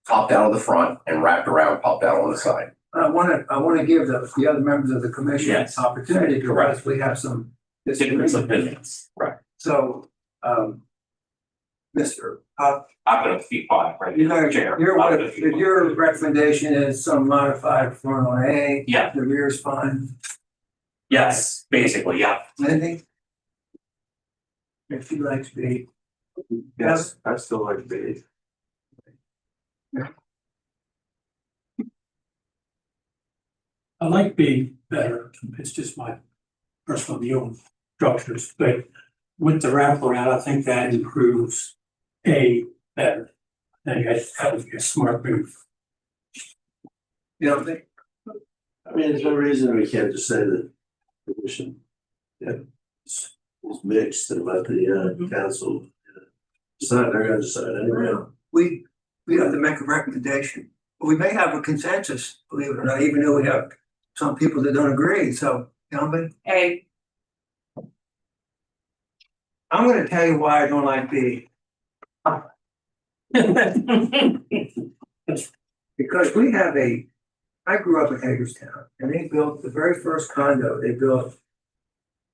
top down on the front and wrapped around, pop down on the side. I wanna give the other members of the commission Yes. opportunity Correct. because we have some Different disagreement. opinions, right. So, Mr. I'm gonna keep quiet, right? Chair. Your recommendation is some modified front on A. Yeah. The rear is fine. Yes, basically, yeah. Anything? If you like to be. Yes, I still like B. I like B better, it's just my personal view on structures, but with the wraparound, I think that improves A better. I think that would be a smart move. You don't think? I mean, there's no reason we can't just say that the commission, is mixed and let the council decide, they're gonna decide anyway. We have to make a recommendation. We may have a consensus, believe it or not, even though we have some people that don't agree, so, gentlemen, A, I'm gonna tell you why I don't like B. Because I grew up in Hagerstown, and they built the very first condo they built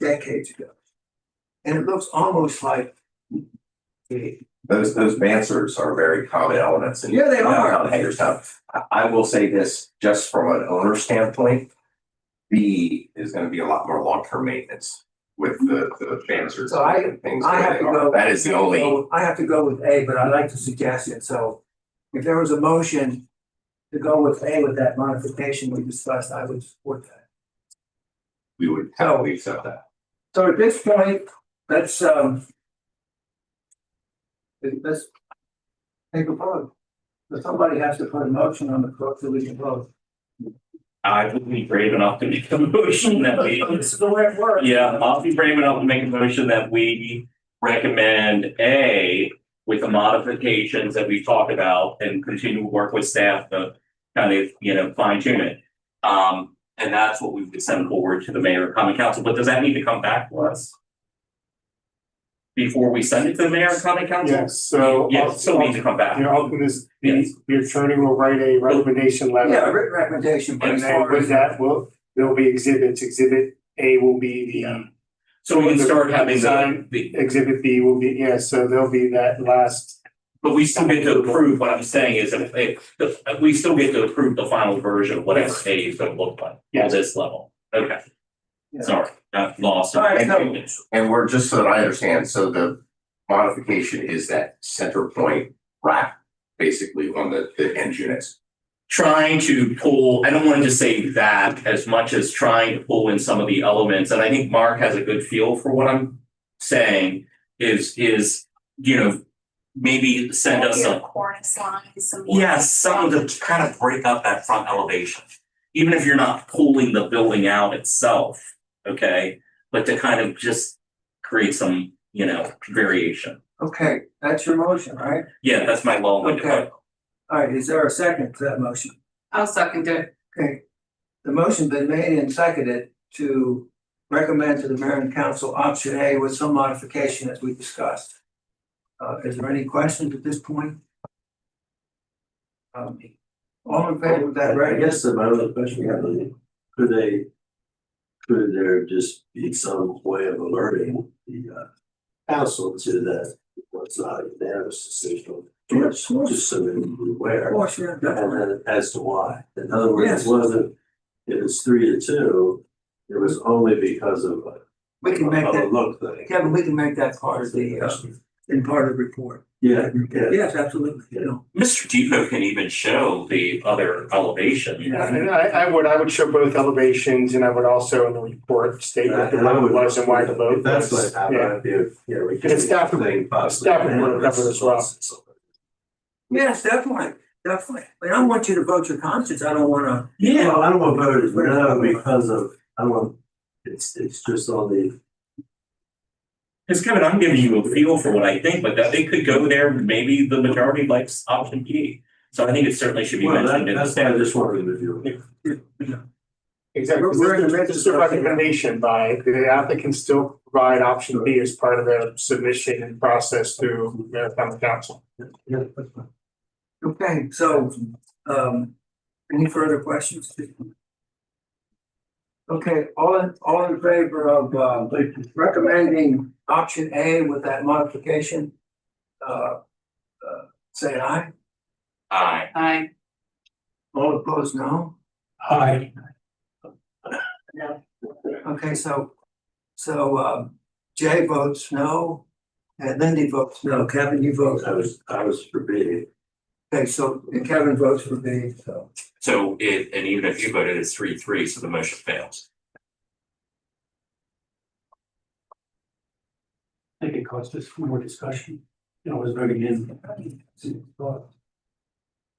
decades ago. And it looks almost like B. Those mansards are very common elements in Yeah, they are. downtown Hagerstown. I will say this, just from an owner standpoint, B is gonna be a lot more long-term maintenance with the mansards So and things. I the way have they to are. go. That is the only, I have to go with A, but I like the suggestion, so if there was a motion to go with A with that modification we discussed, I would support that. we would happily accept that. So at this point, let's take a vote. But somebody has to put a motion on the floor so we can vote. I would be brave enough to make a motion that we, This is the way it works. yeah, I'll be brave enough to make a motion that we recommend A with the modifications that we talked about and continue to work with staff to kind of, fine tune it. And that's what we would send forward to the mayor and common council, but does that need to come back to us? Before we send it to the mayor and common council? Yes, so. Yeah, it still needs to come back. I'll do this, Yes. the attorney will write a recommendation letter. Yeah, a written recommendation, but And as then far with as that, there'll be exhibits, exhibit A will be So we can start having Design. the, exhibit B will be, so there'll be that last. but we still get to approve, what I'm saying is if we still get to approve the final version of what Yes. A is gonna look like Yes. at this level. Okay, Yeah. sorry, got lost. All right, And we're, just so that I understand, so the modification is that center point wrap, basically on the end units. trying to pull, I don't want to just say that as much as trying to pull in some of the elements, and I think Mark has a good feel for what I'm saying, is, you know, maybe send us Maybe a. a cornice line, some. Yes, something to kind of break up that front elevation. Even if you're not pulling the building out itself, okay? But to kind of just create some, you know, variation. Okay, that's your motion, right? Yeah, that's my long-winded Okay. way. All right, is there a second to that motion? I'll second it. Okay, the motion's been made and seconded to recommend to the mayor and council option A with some modification as we discussed. Is there any questions at this point? All in favor of that, I right? guess my other question, could there just be some way of alerting the council to that what's not a unanimous decision? Just so that we're aware. Of course, yeah, And definitely. then as to why. In other words, Yes. it wasn't, if it's 3-2, it was only because of We can make a that, look thing. Kevin, we can make that part of the, in part of the report. Yeah, Yes, absolutely, you know. Mr. Depot can even show the other elevation. And I would show both elevations, and I would also in the report state what the vote was and why the vote If that's was. what happened, I'd be, you know, we And staff would- thing possibly. staff would cover it as well. Yes, definitely, definitely. I mean, I want you to vote your conscience. I don't wanna. Yeah, well, I don't want voters, but no, because of, I don't want, it's just on the, Because Kevin, I'm giving you a feel for what I think, but that they could go there, maybe the majority likes option B. So I think it certainly should be well, mentioned in the that's why I staff. just wanted to do it. Exactly. We're in the midst This is a of- recommendation by the applicant still provide option B as part of their submission and process through the county council. Yeah, that's fine. Okay, so, any further questions? Okay, all in favor of, recommending option A with that modification? Say aye. Aye. All opposed, no? Hi, No. Okay, so, Jay votes no, and Lindy votes no. Kevin, you vote. I was for B. Okay, so and Kevin votes for B, so. So it, and even if you voted, it's 3-3, so the motion fails. I think it caused us more discussion. You know, I was voting in. I think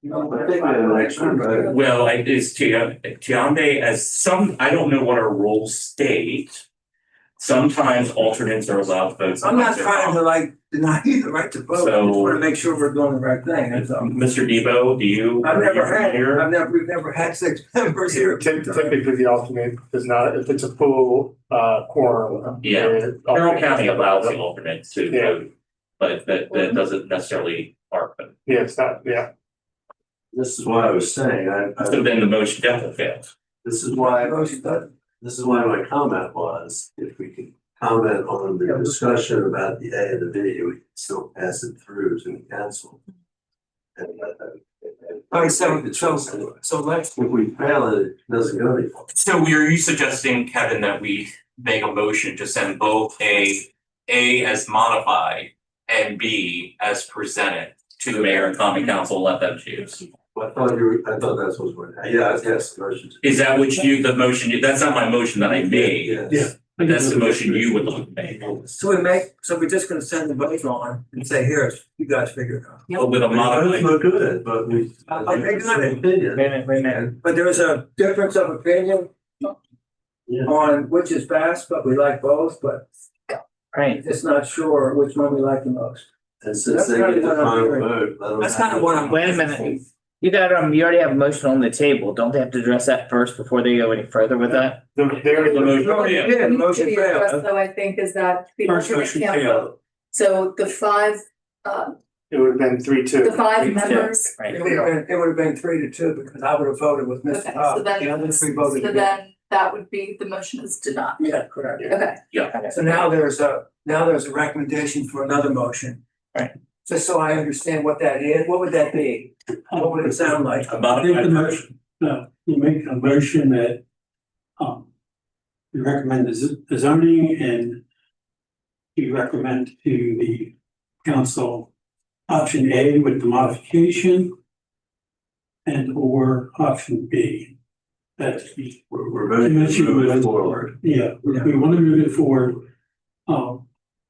we have an extra vote. Well, is Tiambe as some, I don't know what our rules state. Sometimes alternates are allowed to vote. I'm not sometimes they're trying to like deny you the right to vote, I just wanna make sure we're doing the right thing, that's all. Mr. Debo, do you? I've never had, Here? we've never had 6 members here. Typically, the alternate does not, if it's a full quorum. Yeah. the Carroll alternate- County allows the alternates to Yeah. vote, but that doesn't necessarily mark them. Yeah, it's not, yeah. This is why I was saying, So then the motion definitely fails. this is why, Motion done. this is why my comment was, if we could comment on the discussion about the A and the B, we can still pass it through to the council. And All right, so let's, if we fail it, it doesn't go anywhere. So are you suggesting, Kevin, that we make a motion to send both A as modified and B as presented to the mayor and common council, let them choose? I thought that's what we're, yes, the motion. Is that what you, the motion, that's not my motion that I made, Yes. Yeah. that's the motion you would like to make, so we're just gonna send the vote on and say, here, you guys figure it out. but with a Those modified. look good, but we. Okay, good. Opinion. Wait a minute. But there's a difference of opinion Yeah. on which is best, but we like both, but Right. just not sure which one we like the most. And since they get the final vote, let them. That's kind of what I'm. Wait a minute. You got, you already have a motion on the table. Don't they have to address that first before they go any further with that? The motion, yeah. Yeah, the motion To be failed. addressed, though, I think is that the First alternate motion can't failed. vote. So the five, It would have been 3-2. the five 3-2. members. Right. It would have been 3-2 because I would have voted with Okay, Mr. so Cobb. then, The other so three voted against. then that would be, the motion is denied. Yeah, correct. Okay. So now there's a recommendation for another motion. Right. Just so I understand what that is, what would that be? What would it sound like? A I think the modified motion, no, you make a motion that, you recommend the zoning and you recommend to the council option A with the modification. and or option B. That's the We're ready to move it forward. yeah, we want to move it forward.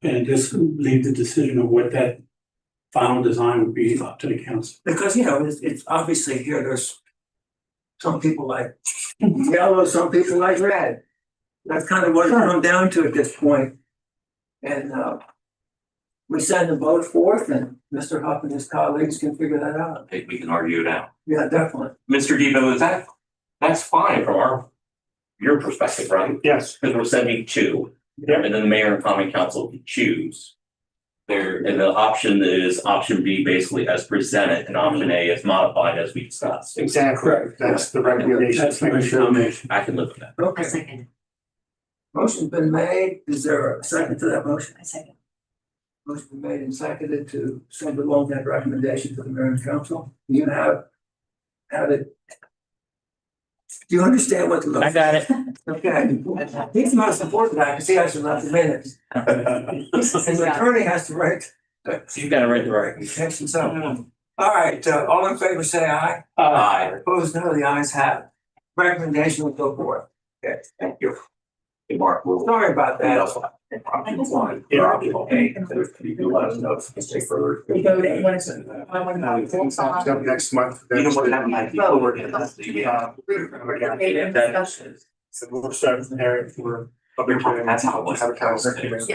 And just leave the decision of what that final design would be up to the council. Because, you know, it's obviously here, there's some people like yellow, some people like red. That's kind of what it's come down to at this point. And, we send them both forth and Mr. Huff and his colleagues can figure that out. I think we can argue it out. Yeah, definitely. Mr. Debo, is that's fine from your perspective, right? Yes. Because we're sending two. Yep. And then the mayor and common council can choose. There, and the option is option B basically as presented and option A is modified as we discussed. Exactly. That's the recommendation. That's my recommendation. I can live with that. I Okay, second. motion's been made. Is there a second to that motion? I second. Motion been made and seconded to send along that recommendation to the mayor and council. You have it. Do you understand what the? I got it. Okay. He's the most important guy because he has to write the minutes. And the attorney has to write. So you got it right there. Extensions up. All right, all in favor, say aye. Aye. Opposed, no, the ayes have it. Recommendation will go forth. Okay, thank you. Hey, Mark, we'll. Sorry about that. Option one, option A, you can let us know if it's take further. We go to, when it's, I want to Up next month. You know what, that might be forward. So we'll start from there for public hearing. That's how it was. Have a council meeting.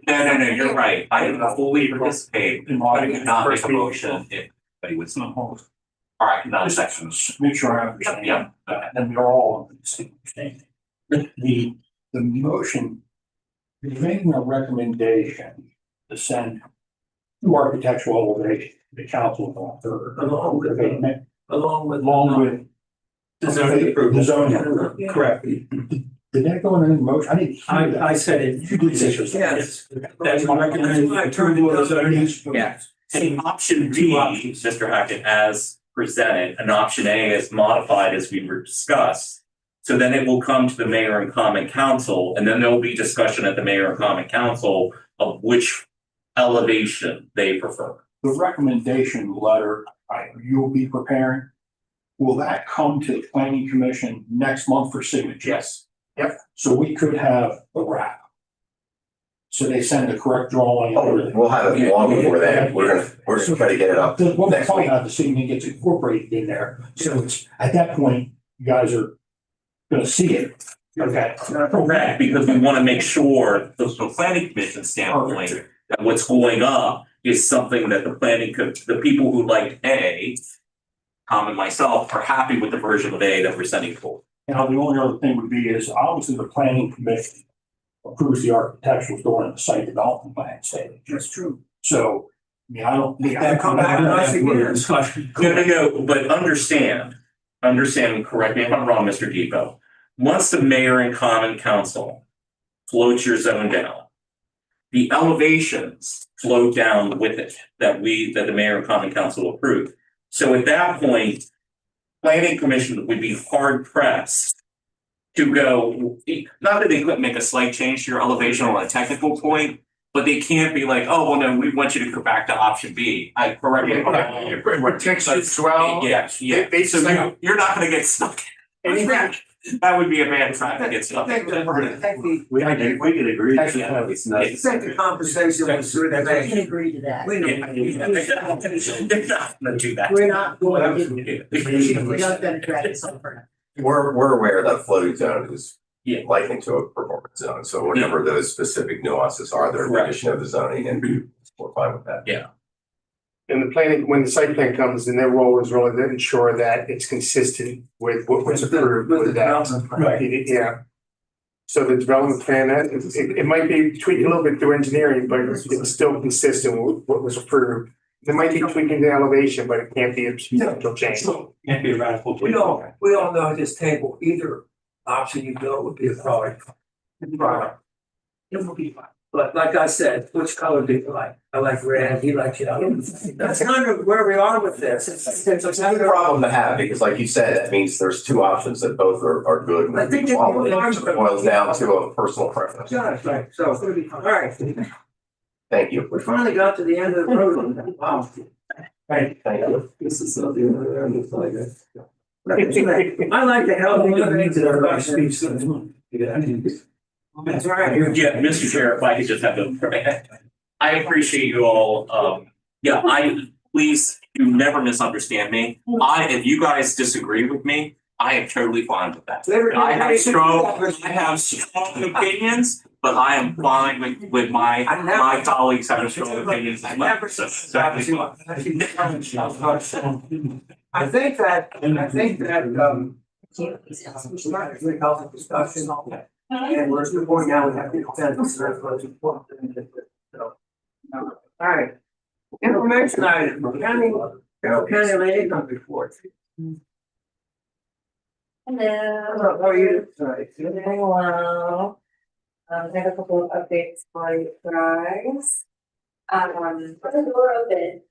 No, you're right. I didn't fully participate, but I could not make a motion if anybody was not. All right, not sections. Make sure I understand. Yeah. And we're all on the same understanding. The motion, is making a recommendation to send two architectural elevation to the council on third. Along with The zoning approval. The zoning, correct. Did that go in any motion? I didn't hear that. I said it. You did say so. Yes. That's my recommendation. That's why I turned it Approval of down. zoning. Yeah. And option B, Mr. Hackett, as presented, and option A is modified as we were discussed. So then it will come to the mayor and common council, and then there will be discussion at the mayor and common council of which elevation they prefer. The recommendation letter you'll be preparing, will that come to the planning commission next month for signature? Yes. Yep. So we could have a wrap. So they send the correct drawing. and everything. We'll have it long before then. We're gonna try to get it up What we're next talking week. about, the signature gets incorporated in there, so it's, at that point, you guys are gonna see it. Okay. Correct, because we want to make sure, from the planning commission standpoint, that what's going up is something that the people who like A, Tom and myself, are happy with the version of A that we're sending forward. Now, the only other thing would be is obviously the planning commission approves the architectural during the site development plan stage. That's true. So, I mean, I don't. Yeah, come back and ask again. No, but understand, correct me if I'm wrong, Mr. Depot. Once the mayor and common council floats your zone down, the elevations float down with it that the mayor and common council approved. So at that point, planning commission would be hard pressed to go, not that they couldn't make a slight change to your elevation on a technical point, but they can't be like, oh, well, no, we want you to go back to option B. I correct me. What takes us 12? Yeah. So you're not gonna get stuck. Anything. That would be a bad time to get stuck. I think the We could agree. I think the conversation was through I that. can agree to that. We Yeah, they're not gonna do that. We're not going to, we're not gonna drag this over. We're aware that floating zone is Yeah. likened to a performance zone, so whatever those specific nuances are, they're a Correct. condition of the zoning, and we're fine with that. And the planning, when the site plan comes, then their role is really to ensure that it's consistent with what was approved With the with that. development plan. Right, yeah. So the development plan, it might be tweaked a little bit through engineering, but it's still consistent with what was approved. There might be tweaking the elevation, but it can't be a substantial change. Can't be a radical. We all know at this table, either option you go would be a product. Product. It will be fine. But like I said, which color do you like? I like red, he likes yellow. That's kind of where we are with this. It's a good problem to have, because like you said, that means there's two options that both are good. I think It boils down to a personal preference. Yeah, right, so, all right, Thank you. we finally got to the end of the program. Wow. Thank you. This is something that I look like. I like the healthy living That everybody discussion. speaks of. That's right. Yeah, Mr. Chair, if I could just have I appreciate you all, yeah, please, you never misunderstand me. If you guys disagree with me, I am totally fine with that. I have strong opinions, but I am fine with my colleagues having strong opinions as well. So, exactly fine. I think that, we started with healthy discussion. And we're at the point now, we have to defend this very close important. So, all right. Information item, Carroll County liaison report. Hello. How are you? Sorry. Doing well. I have a couple of updates for you guys. Put the door open.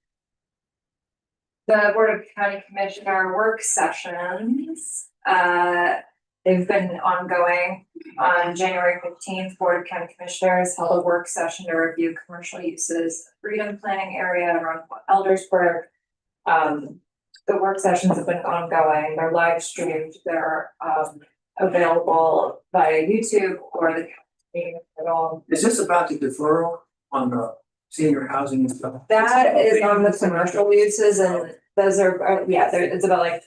The Board of County Commissioner work sessions, they've been ongoing. On January 15th, Board of County Commissioners held a work session to review commercial uses, Freedom Planning Area around Eldersburg. The work sessions have been ongoing, they're live streamed, they're available via YouTube or the meeting at all. Is this about the deferral on the senior housing and stuff? That is on the commercial uses and those are, it's about like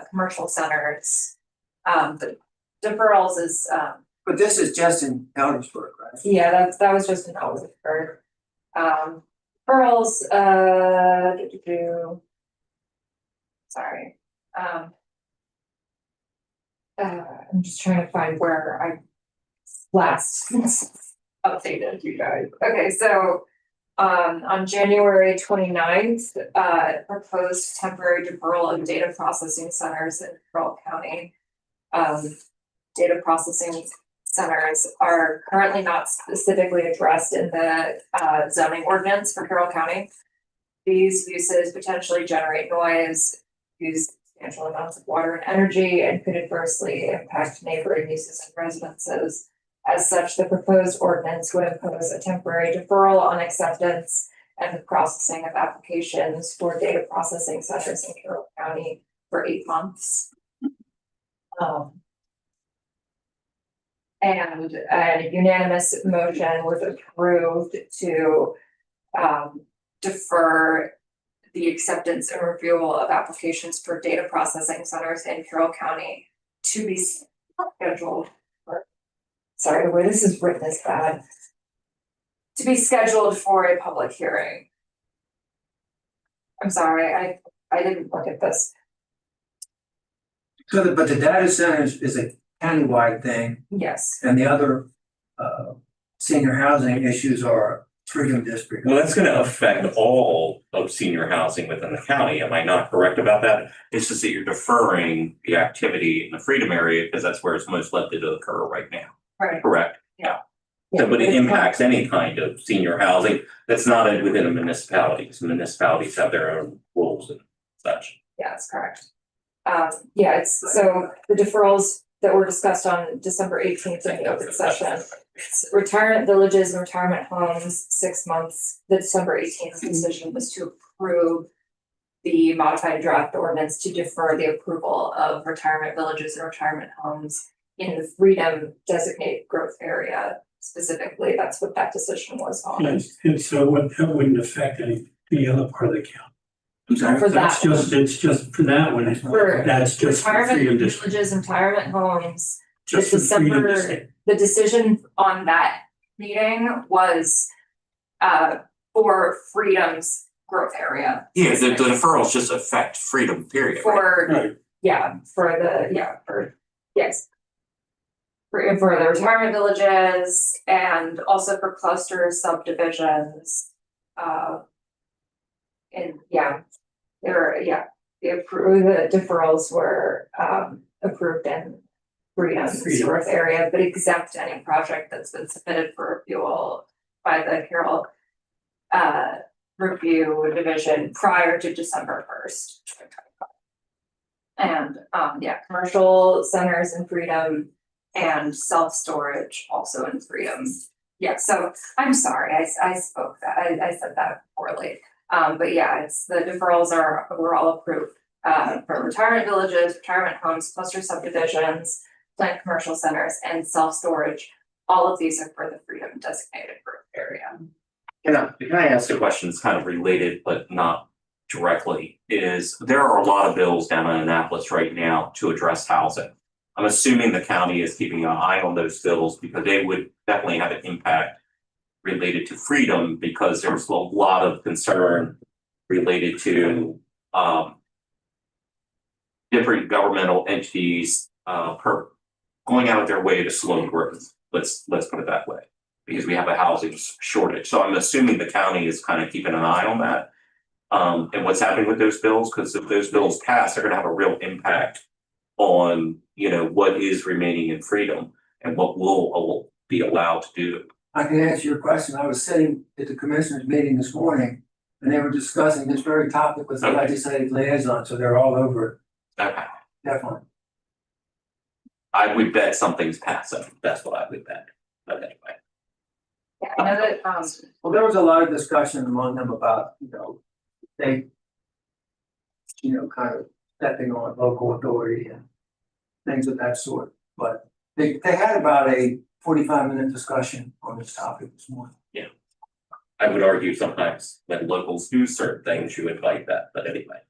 commercial centers. The deferrals is But this is just in Eldersburg, right? yeah, that was just an Eldersburg. Deferrals, sorry. I'm just trying to find where I last updated you guys. Okay, so on January 29th, proposed temporary deferral of data processing centers in Carroll County. Data processing centers are currently not specifically addressed in the zoning ordinance for Carroll County. These uses potentially generate noise, use substantial amounts of water and energy, and could adversely impact neighboring uses and residences. As such, the proposed ordinance would impose a temporary deferral on acceptance and the processing of applications for data processing centers in Carroll County for 8 months. And a unanimous motion was approved to defer the acceptance and review of applications for data processing centers in Carroll County to be scheduled for, sorry, the way this is written is bad. To be scheduled for a public hearing. I'm sorry, I didn't look at this. So but the data centers is a countywide thing, Yes, and the other senior housing issues are Freedom District. Well, that's gonna affect all of senior housing within the county, am I not correct about that? It's just that you're deferring the activity in the Freedom area, because that's where it's most likely to occur right now, right. correct? Yeah. So, but it impacts any kind of senior housing that's not within a municipality, because municipalities have their own rules and such. Yeah, that's correct. Yeah, it's, so the deferrals that were discussed on December 18th in the open session. Retirement villages and retirement homes, 6 months. The December 18th decision was to approve the modified draft ordinance to defer the approval of retirement villages and retirement homes in the Freedom designated growth area. Specifically, that's what that decision was on. And so that wouldn't affect any other part of the county. For That's that one. just, it's just for that one, For that's just for retirement Freedom District. villages and retirement homes. Just for Freedom December- District. The decision on that meeting was for Freedom's growth area. Yeah, the deferrals just affect Freedom, period. right? For, Right. yes. For the retirement villages and also for cluster subdivisions. The deferrals were approved in Freedom's growth area, but exempt any project that's been submitted for review by the Carroll Review Division prior to December 1st. And commercial centers in Freedom and self-storage also in Freedom. Yeah, so I'm sorry, I spoke that, I said that poorly. But yeah, it's the deferrals were all approved for retirement villages, retirement homes, cluster subdivisions, planned commercial centers, and self-storage. All of these are for the Freedom designated growth area. Can I ask a question that's kind of related but not directly? Is there are a lot of bills down in Annapolis right now to address housing. I'm assuming the county is keeping an eye on those bills because they would definitely have an impact related to Freedom because there's a lot of concern related to different governmental entities going out of their way to slow growth. Let's put it that way, because we have a housing shortage. So I'm assuming the county is kind of keeping an eye on that. And what's happening with those bills, because if those bills pass, they're gonna have a real impact on, what is remaining in Freedom and what will be allowed to do. I can answer your question. I was sitting at the commissioners meeting this morning and they were discussing this very topic with the Okay. legislative liaison, so they're all over it, Okay, definitely. I would bet something's passing. That's what I would bet. But anyway. Yeah, I know that, Well, there was a lot of discussion among them about, they, kind of stepping on local authority and things of that sort. But they had about a 45-minute discussion on this topic this morning. I would argue sometimes when locals do certain things, you invite that, but anyway.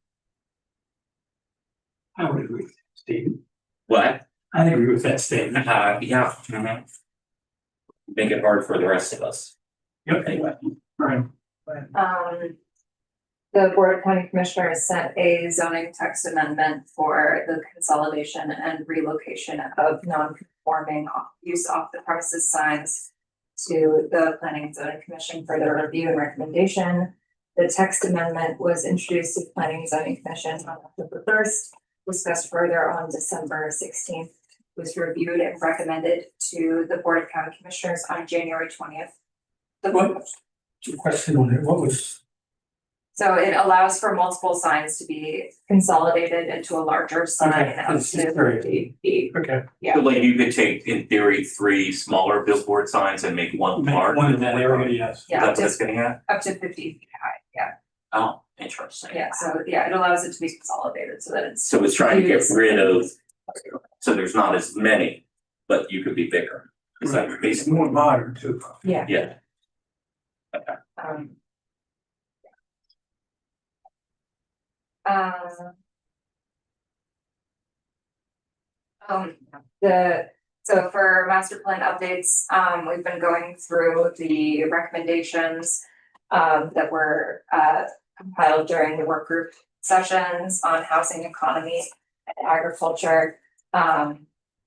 I would agree, with that, Steve. What? I agree with that statement. Yeah. Make it hard for the rest of us. Yep. Anyway. Right. the Board of County Commissioners sent a zoning text amendment for the consolidation and relocation of non-conforming use off the premises signs to the Planning and Zoning Commission for their review and recommendation. The text amendment was introduced to the Planning and Zoning Commission on October 1st, discussed further on December 16th, was reviewed and recommended to the Board of County Commissioners on January 20th. What, question on it, what was, So it allows for multiple signs to be consolidated into a larger sign Okay, up it's just to very- okay, yeah. So like you could take, in theory, 3 smaller billboard signs and make one make large. one in that area, yes. Yeah, That's what it's getting at? up to 50 feet high, yeah, Oh, interesting. yeah, so yeah, it allows it to be consolidated so that it's. So it's trying to get Yes. rid of, so there's not as many, but you could be bigger. Is that It's basically? more modern too. Yeah. Yeah. Um. So for master plan updates, we've been going through the recommendations that were compiled during the work group sessions on housing, economy, and agriculture.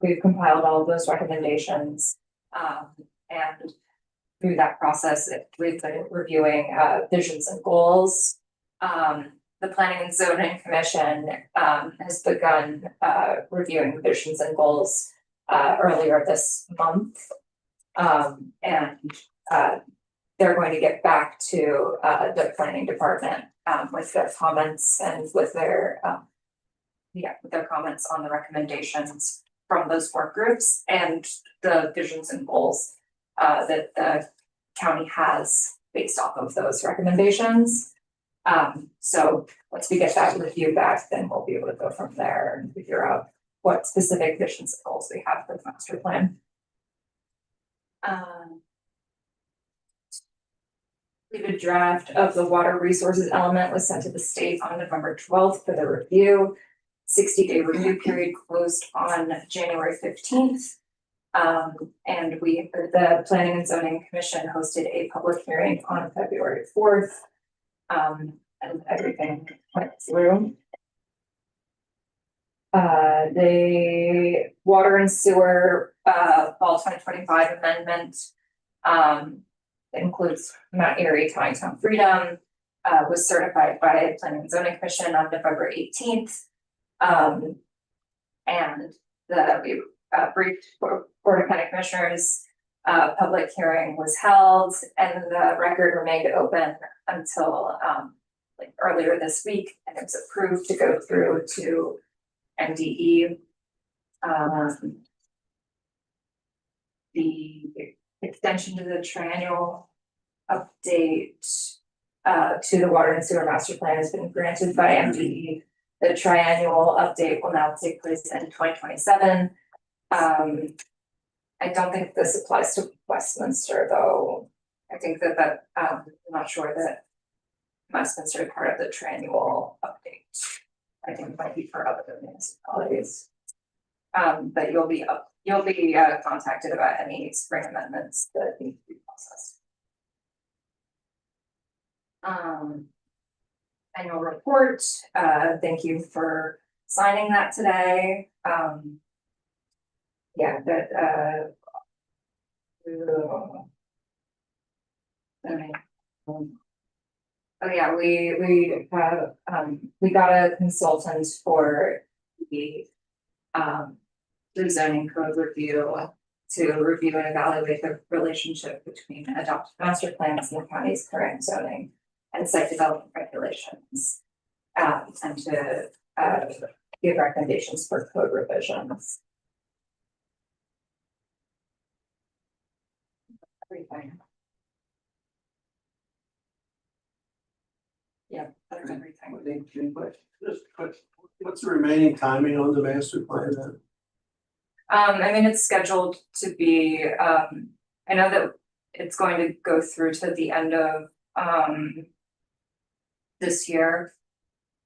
We've compiled all of those recommendations, and through that process, we've been reviewing visions and goals. The Planning and Zoning Commission has begun reviewing visions and goals earlier this month. And they're going to get back to the planning department with their comments and with their with their comments on the recommendations from those work groups and the visions and goals that the county has based off of those recommendations. So once we get that review back, then we'll be able to go from there and figure out what specific visions and goals we have for the master plan. The draft of the water resources element was sent to the state on November 12th for the review. 60-day review period closed on January 15th. And the Planning and Zoning Commission hosted a public hearing on February 4th. And everything went through. The water and sewer fall 2025 amendment includes Mount Erie County Town Freedom, was certified by Planning and Zoning Commission on November 18th. And we briefed Board of County Commissioners. Public hearing was held and the record remained open until earlier this week, and it was approved to go through to MDE. The extension to the triennial update to the water and sewer master plan has been granted by MDE. The triannual update will now take place in 2027. I don't think this applies to Westminster, though. I think that I'm not sure that Westminster is part of the triannual update. I think it might be for other municipalities. But you'll be contacted about any spring amendments that need to be processed. Annual report, thank you for signing that today. Yeah, that oh yeah, we got a consultant for the zoning code review to review and evaluate the relationship between adopted master plans and the county's current zoning and site development regulations. And to give recommendations for code revisions. Everything. Yeah, that's everything. What's the remaining timing on the master plan then? I mean, it's scheduled to be, I know that it's going to go through to the end of, this year.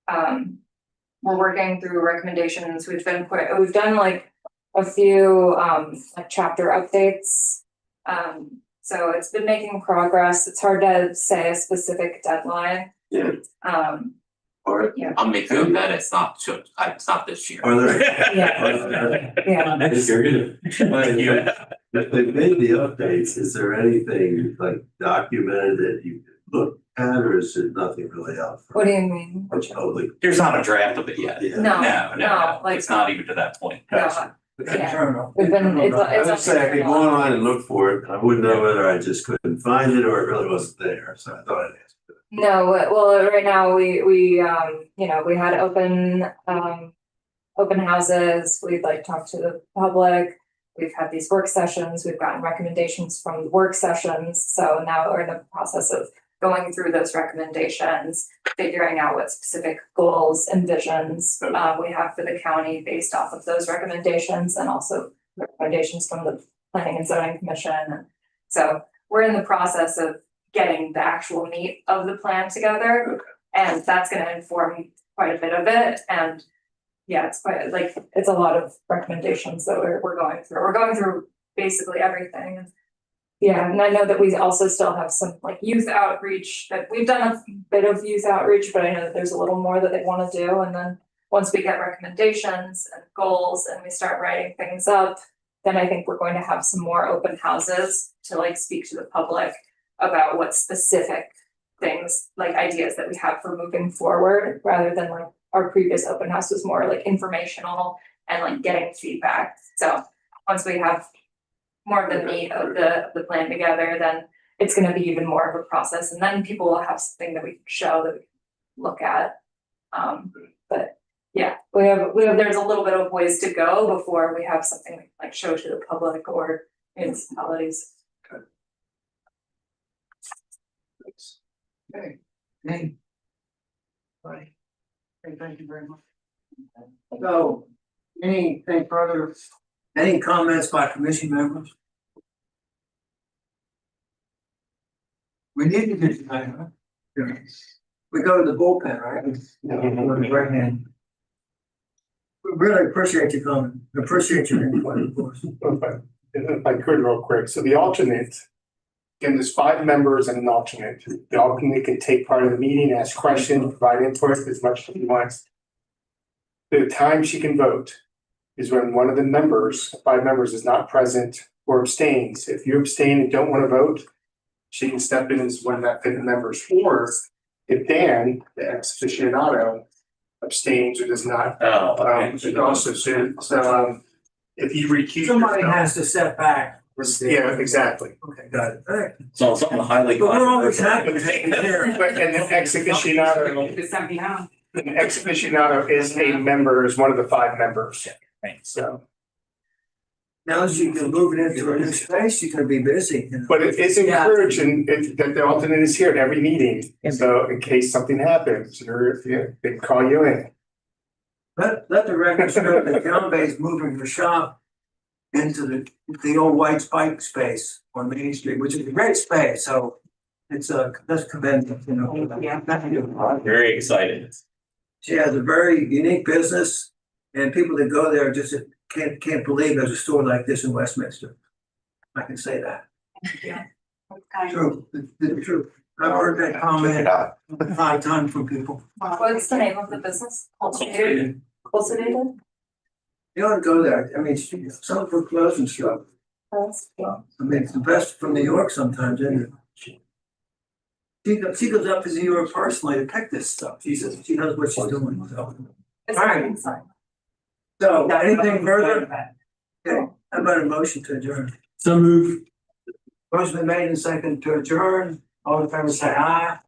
We're working through recommendations. We've done like a few, like chapter updates. So it's been making progress. It's hard to say a specific deadline. Yeah. Or Yeah. I'll make sure that it's not this year. are there? Yeah. Yeah. Next year. If they made the updates, is there anything like documented that you could look at, or is it nothing really out? What do you mean? Totally. There's not a draft of it yet. Yeah. No, like- It's not even to that point. No, yeah. We've been, I would say I could go online and look for it, and I wouldn't know whether I just couldn't find it or it really wasn't there, so I thought I'd ask. No, well, right now we you know, we had open houses, we'd like talked to the public. We've had these work sessions, we've gotten recommendations from the work sessions, so now we're in the process of going through those recommendations, figuring out what specific goals and visions we have for the county based off of those recommendations, and also recommendations from the Planning and Zoning Commission. So we're in the process of getting the actual meat of the plan together, and that's gonna inform quite a bit of it. And yeah, it's quite like, it's a lot of recommendations that we're going through. We're going through basically everything. Yeah, and I know that we also still have some like youth outreach, that we've done a bit of youth outreach, but I know that there's a little more that they want to do. And then once we get recommendations and goals and we start writing things up, then I think we're going to have some more open houses to like speak to the public about what specific things, like ideas that we have for moving forward, rather than like our previous open house was more like informational and like getting feedback. So once we have more of the meat of the plan together, then it's gonna be even more of a process, and then people will have something that we can show, that we can look at. But yeah, we have, there's a little bit of ways to go before we have something we can like show to the public or municipalities. Okay. Hey. Right. Okay, thank you very much. So, anything further, any comments by commission members? We need to do tonight, huh? Yeah. We go to the bullpen, right? Right hand. We really appreciate you coming, appreciate your input, of course. If I could real quick, so the alternate, again, there's 5 members and an alternate. The alternate can take part of the meeting, ask questions, provide input as much as he wants. The time she can vote is when one of the members, 5 members, is not present or abstains. If you abstain and don't want to vote, she can step in as one of that 5 members. Or if Dan, the ex aficionado, abstains or does not, should also sit. So if you recuse Somebody yourself- has to step back. Yeah, exactly. Okay, got it. All right. So something highly. But we're always happy to take care of. But and the ex aficionado, It's something now. an ex aficionado is a member, is one of the 5 members. Thanks. So. Now that you can move it into a new space, you're gonna be busy. you know. But it is encouraged that the alternate is here at every meeting, so in case something happens, they can call you in. Let the record show that John Bay is moving the shop into the old White Spike space on Main Street, which is a great space, so it's let's commend it, you know. Yeah. Very excited. She has a very unique business, and people that go there just can't believe there's a store like this in Westminster. I can say that. Yeah. True, the truth. I've heard that Check comment it out. 5 times from people. What's the name of the business? Cultivated. Cultivated? You ought to go there. I mean, some of her clothes and stuff. I mean, it's the best from New York sometimes, isn't it? She goes up to New York personally to pick this stuff. She says she knows what she's doing, so. Alright. So, anything further? Okay, how about a motion to adjourn? So move. Motion been made and second to adjourn. All in favor say aye.